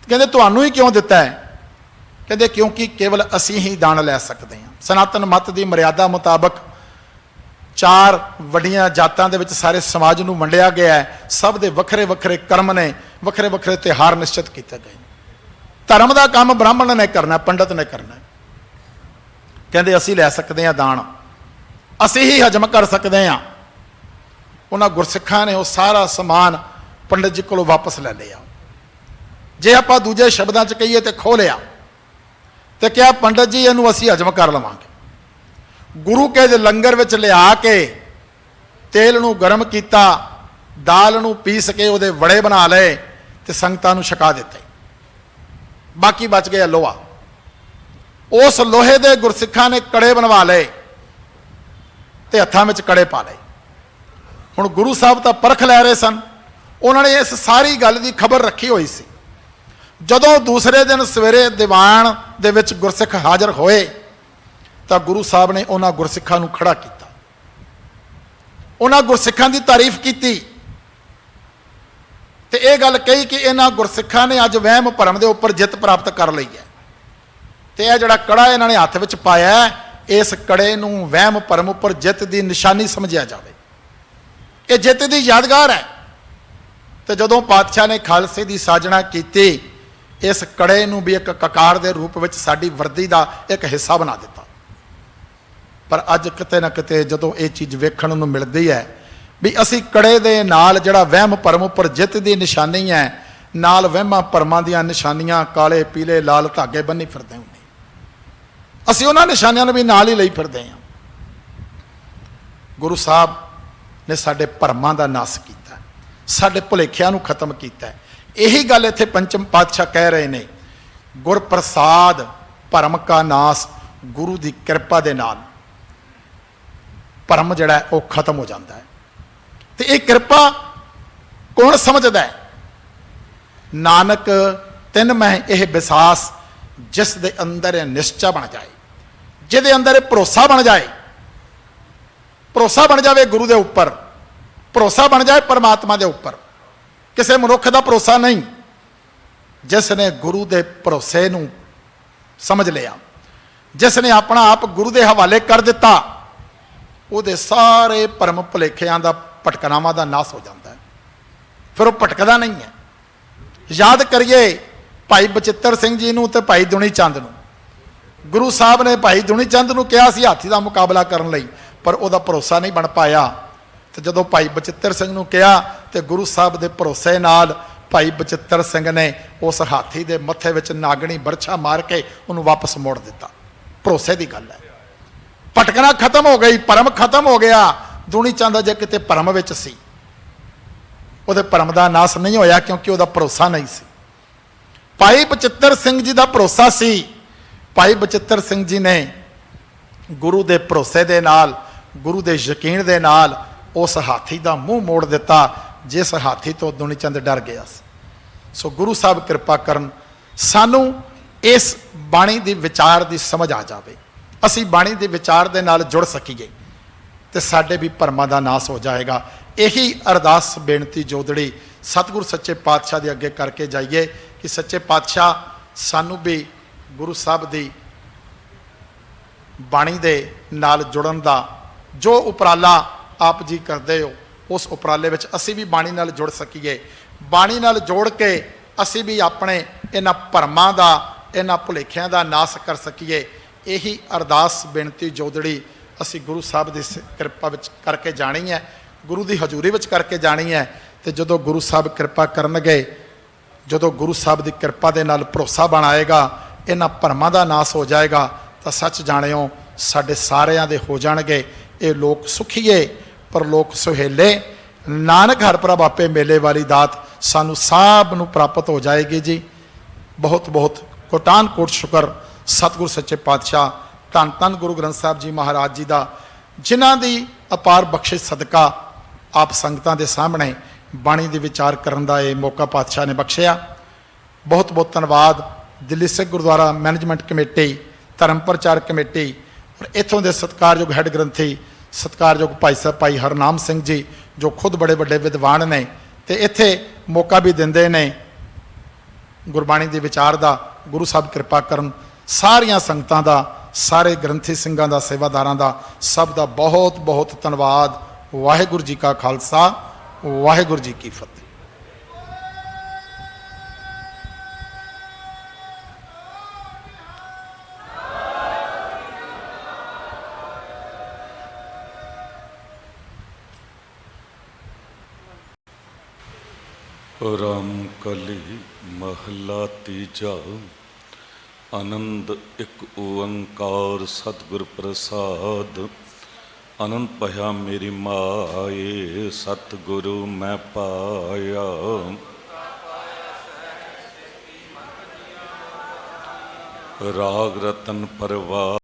कहते तुहानूं ही क्यों दिता है? कहते क्योंकि केवल असी ही दान लै सकते हैं। सनातन मत की मर्यादा मुताबक 4 वड्डियां जातां दे विच सारे समाज नूं वंडिया गया है। सब दे वखरे वखरे कर्म ने, वखरे वखरे त्यौहार निश्चित किए गए। धर्म का काम ब्राह्मण ने करना, पंडित ने करना। कहते असी लै सकते हैं दान, असी ही हजम कर सकते हैं। उन्होंने गुरसिखां ने वो सारा समान पंडित जी को वापस ले लिया। जे आप दूजे शब्दों च कहीए तो खो लिया, तो क्या पंडित जी इनू असी हजम कर लवांगे। गुरु के लंगर विच लिया के तेल नूं गर्म किया, दाल नूं पीस के उहदे वड़े बना लए, तो संगतां नूं छका दिते। बाकी बच गया लोहा। उस लोहे दे गुरसिखां ने कड़े बनवा लए ते हत्थां विच कड़े पा लए। हुण गुरु साहब तां परख लै रहे सन। उन्होंने इस सारी गल की खबर रखी हुई सी। जदों दूसरे दिन सवेरे दीवान दे विच गुरसिख हाज़र होए, तो गुरु साहब ने उन्हां गुरसिखां नूं खड़ा किया। उन्हां गुरसिखां की तारीफ की ते यह गल कही कि इन्हां गुरसिखां ने अज वहम भरम के उपर जित प्राप्त कर ली है। तो यह जिहड़ा कड़ा इन्हां ने हत्थ विच पाया, इस कड़े नूं वहम भरम उपर जित की निशानी समझिया जाए। ये जित की यादगार है। तो जदों पातशाह ने खालसे की साजना की इस कड़े नूं भी एक ककार दे रूप में साडी वर्दी का एक हिस्सा बना दिता। पर अज किते ना किते जदों ये चीज़ वेखण नूं मिलदी है भी असी कड़े दे नाल जिहड़ा वहम भरम उपर जित की निशानी है, नाल वहमां भरमां दीआं निशानियां काले पीले लाल धागे बन्नी फिरदे हुंदे, असी उन्हां निशानियां नूं भी नाल ही लई फिरदे हां। गुरु साहब ने साडे भरमां दा नाश कीता, साडे भुलेखिਆਂ नूं खत्म कीता। यही गल इत्थे पंचम पातशाह कह रहे ने, गुर प्रसाद भरम का नाश, गुरु की कृपा दे नाल भरम जिहड़ा है वह खत्म हो जाता है। तो ये कृपा कौन समझदा है? नानक तिन मैं यह विश्वास जिस दे अंदर निश्चय बन जाए, जिहदे अंदर भरोसा बन जाए, भरोसा बन जाए गुरु के उपर, भरोसा बन जाए परमात्मा के उपर, किसी मनुख का भरोसा नहीं। जिसने गुरु के भरोसे नूं समझ लिया, जिसने अपना आप गुरु के हवाले कर दिता, उहदे सारे भरम भुलेखिਆਂ का भटकनावां का नाश हो जाता है। फिर वह भटकदा नहीं है। याद करिए भाई बचित्र सिंह जी नूं ते भाई दुनी चंद नूं, गुरु साहब ने भाई दुनी चंद नूं कहा सी हाथी का मुकाबला करने लई, पर उहदा भरोसा नहीं बन पाया। तो जदों भाई बचित्र सिंह नूं कहा तो गुरु साहब के भरोसे नाल भाई बचित्र सिंह ने उस हाथी के मत्थे विच नागणी बरछा मार के उन्होंने वापस मोड़ दिता। भरोसे की गल है। भटकना खत्म हो गई, भरम खत्म हो गया। दुनी चंद जे किते भरम विच सी, उहदे भरम का नाश नहीं होया क्योंकि उहदा भरोसा नहीं सी। भाई बचित्र सिंह जी का भरोसा सी। भाई बचित्र सिंह जी ने गुरु के भरोसे दे नाल, गुरु के यकीन दे नाल उस हाथी का मूँह मोड़ दिता जिस हाथी तो दुनी चंद डर गया। सो गुरु साहब कृपा करन सानू इस बाणी की विचार की समझ आ जाए, असी बाणी के विचार के नाल जुड़ सकीए तो साडे भी भरमां का नाश हो जाएगा। यही अरदास बेनती जोदड़ी सतगुरु सच्चे पातशाह के अगे करके जाइए कि सच्चे पातशाह सानू भी गुरु साहब की बाणी दे नाल जुड़न का जो उपराला आप जी करते हो, उस उपराले विच असी भी बाणी नाल जुड़ सकीए। बाणी नाल जोड़ के असी भी अपने इन्हां भरमां का, इन्हां भुलेखिਆਂ का नाश कर सकीए। यही अरदास बेनती जोदड़ी असी गुरु साहब की कृपा विच करके जानी है, गुरु की हजूरी विच करके जानी है। तो जदों गुरु साहब कृपा करनगे, जदों गुरु साहब की कृपा के नाल भरोसा बन आएगा, इन्हां भरमां का नाश हो जाएगा, तो सच जाणिओ साडे सारिਆਂ दे हो जाणगे ये लोक सुखीए पर लोक सुहेले। नानक हर प्रभ आपे मेले वाली दात सानू साब नू प्राप्त हो जाएगी जी। बहुत बहुत कोटान कोट शुक्र सतगुरु सच्चे पातशाह धन धन गुरु ग्रंथ साहब जी महाराज जी का, जिन्हां दी अपार बख्शिश सदका आप संगतां दे सामने बाणी दे विचार करन दा ये मौका पातशाह ने बख्शिया। बहुत बहुत धन्यवाद दिल्ली सिख गुरुद्वारा मैनेजमेंट कमेटी, धर्म प्रचार कमेटी और इत्थों के सत्कारयोग हैड ग्रंथी सत्कारयोग भाई साहब भाई हरनाम सिंह जी जो खुद बड़े बड़े विद्वान ने, तो इत्थे मौका भी दिंदे ने गुरबाणी के विचार का। गुरु साहब कृपा करन सारिया संगतां दा, सारे ग्रंथी सिंघां दा, सेवादारां दा, सब दा बहुत बहुत धन्यवाद। वाहिगुरू जी का खालसा, वाहिगुरू जी की फतेह। राम कली महला तीजा। आनंद एक ओंकार सतगुर प्रसाद। आनंद पया मेरी माए, सतगुरु मैं पाया। राग रतन परवार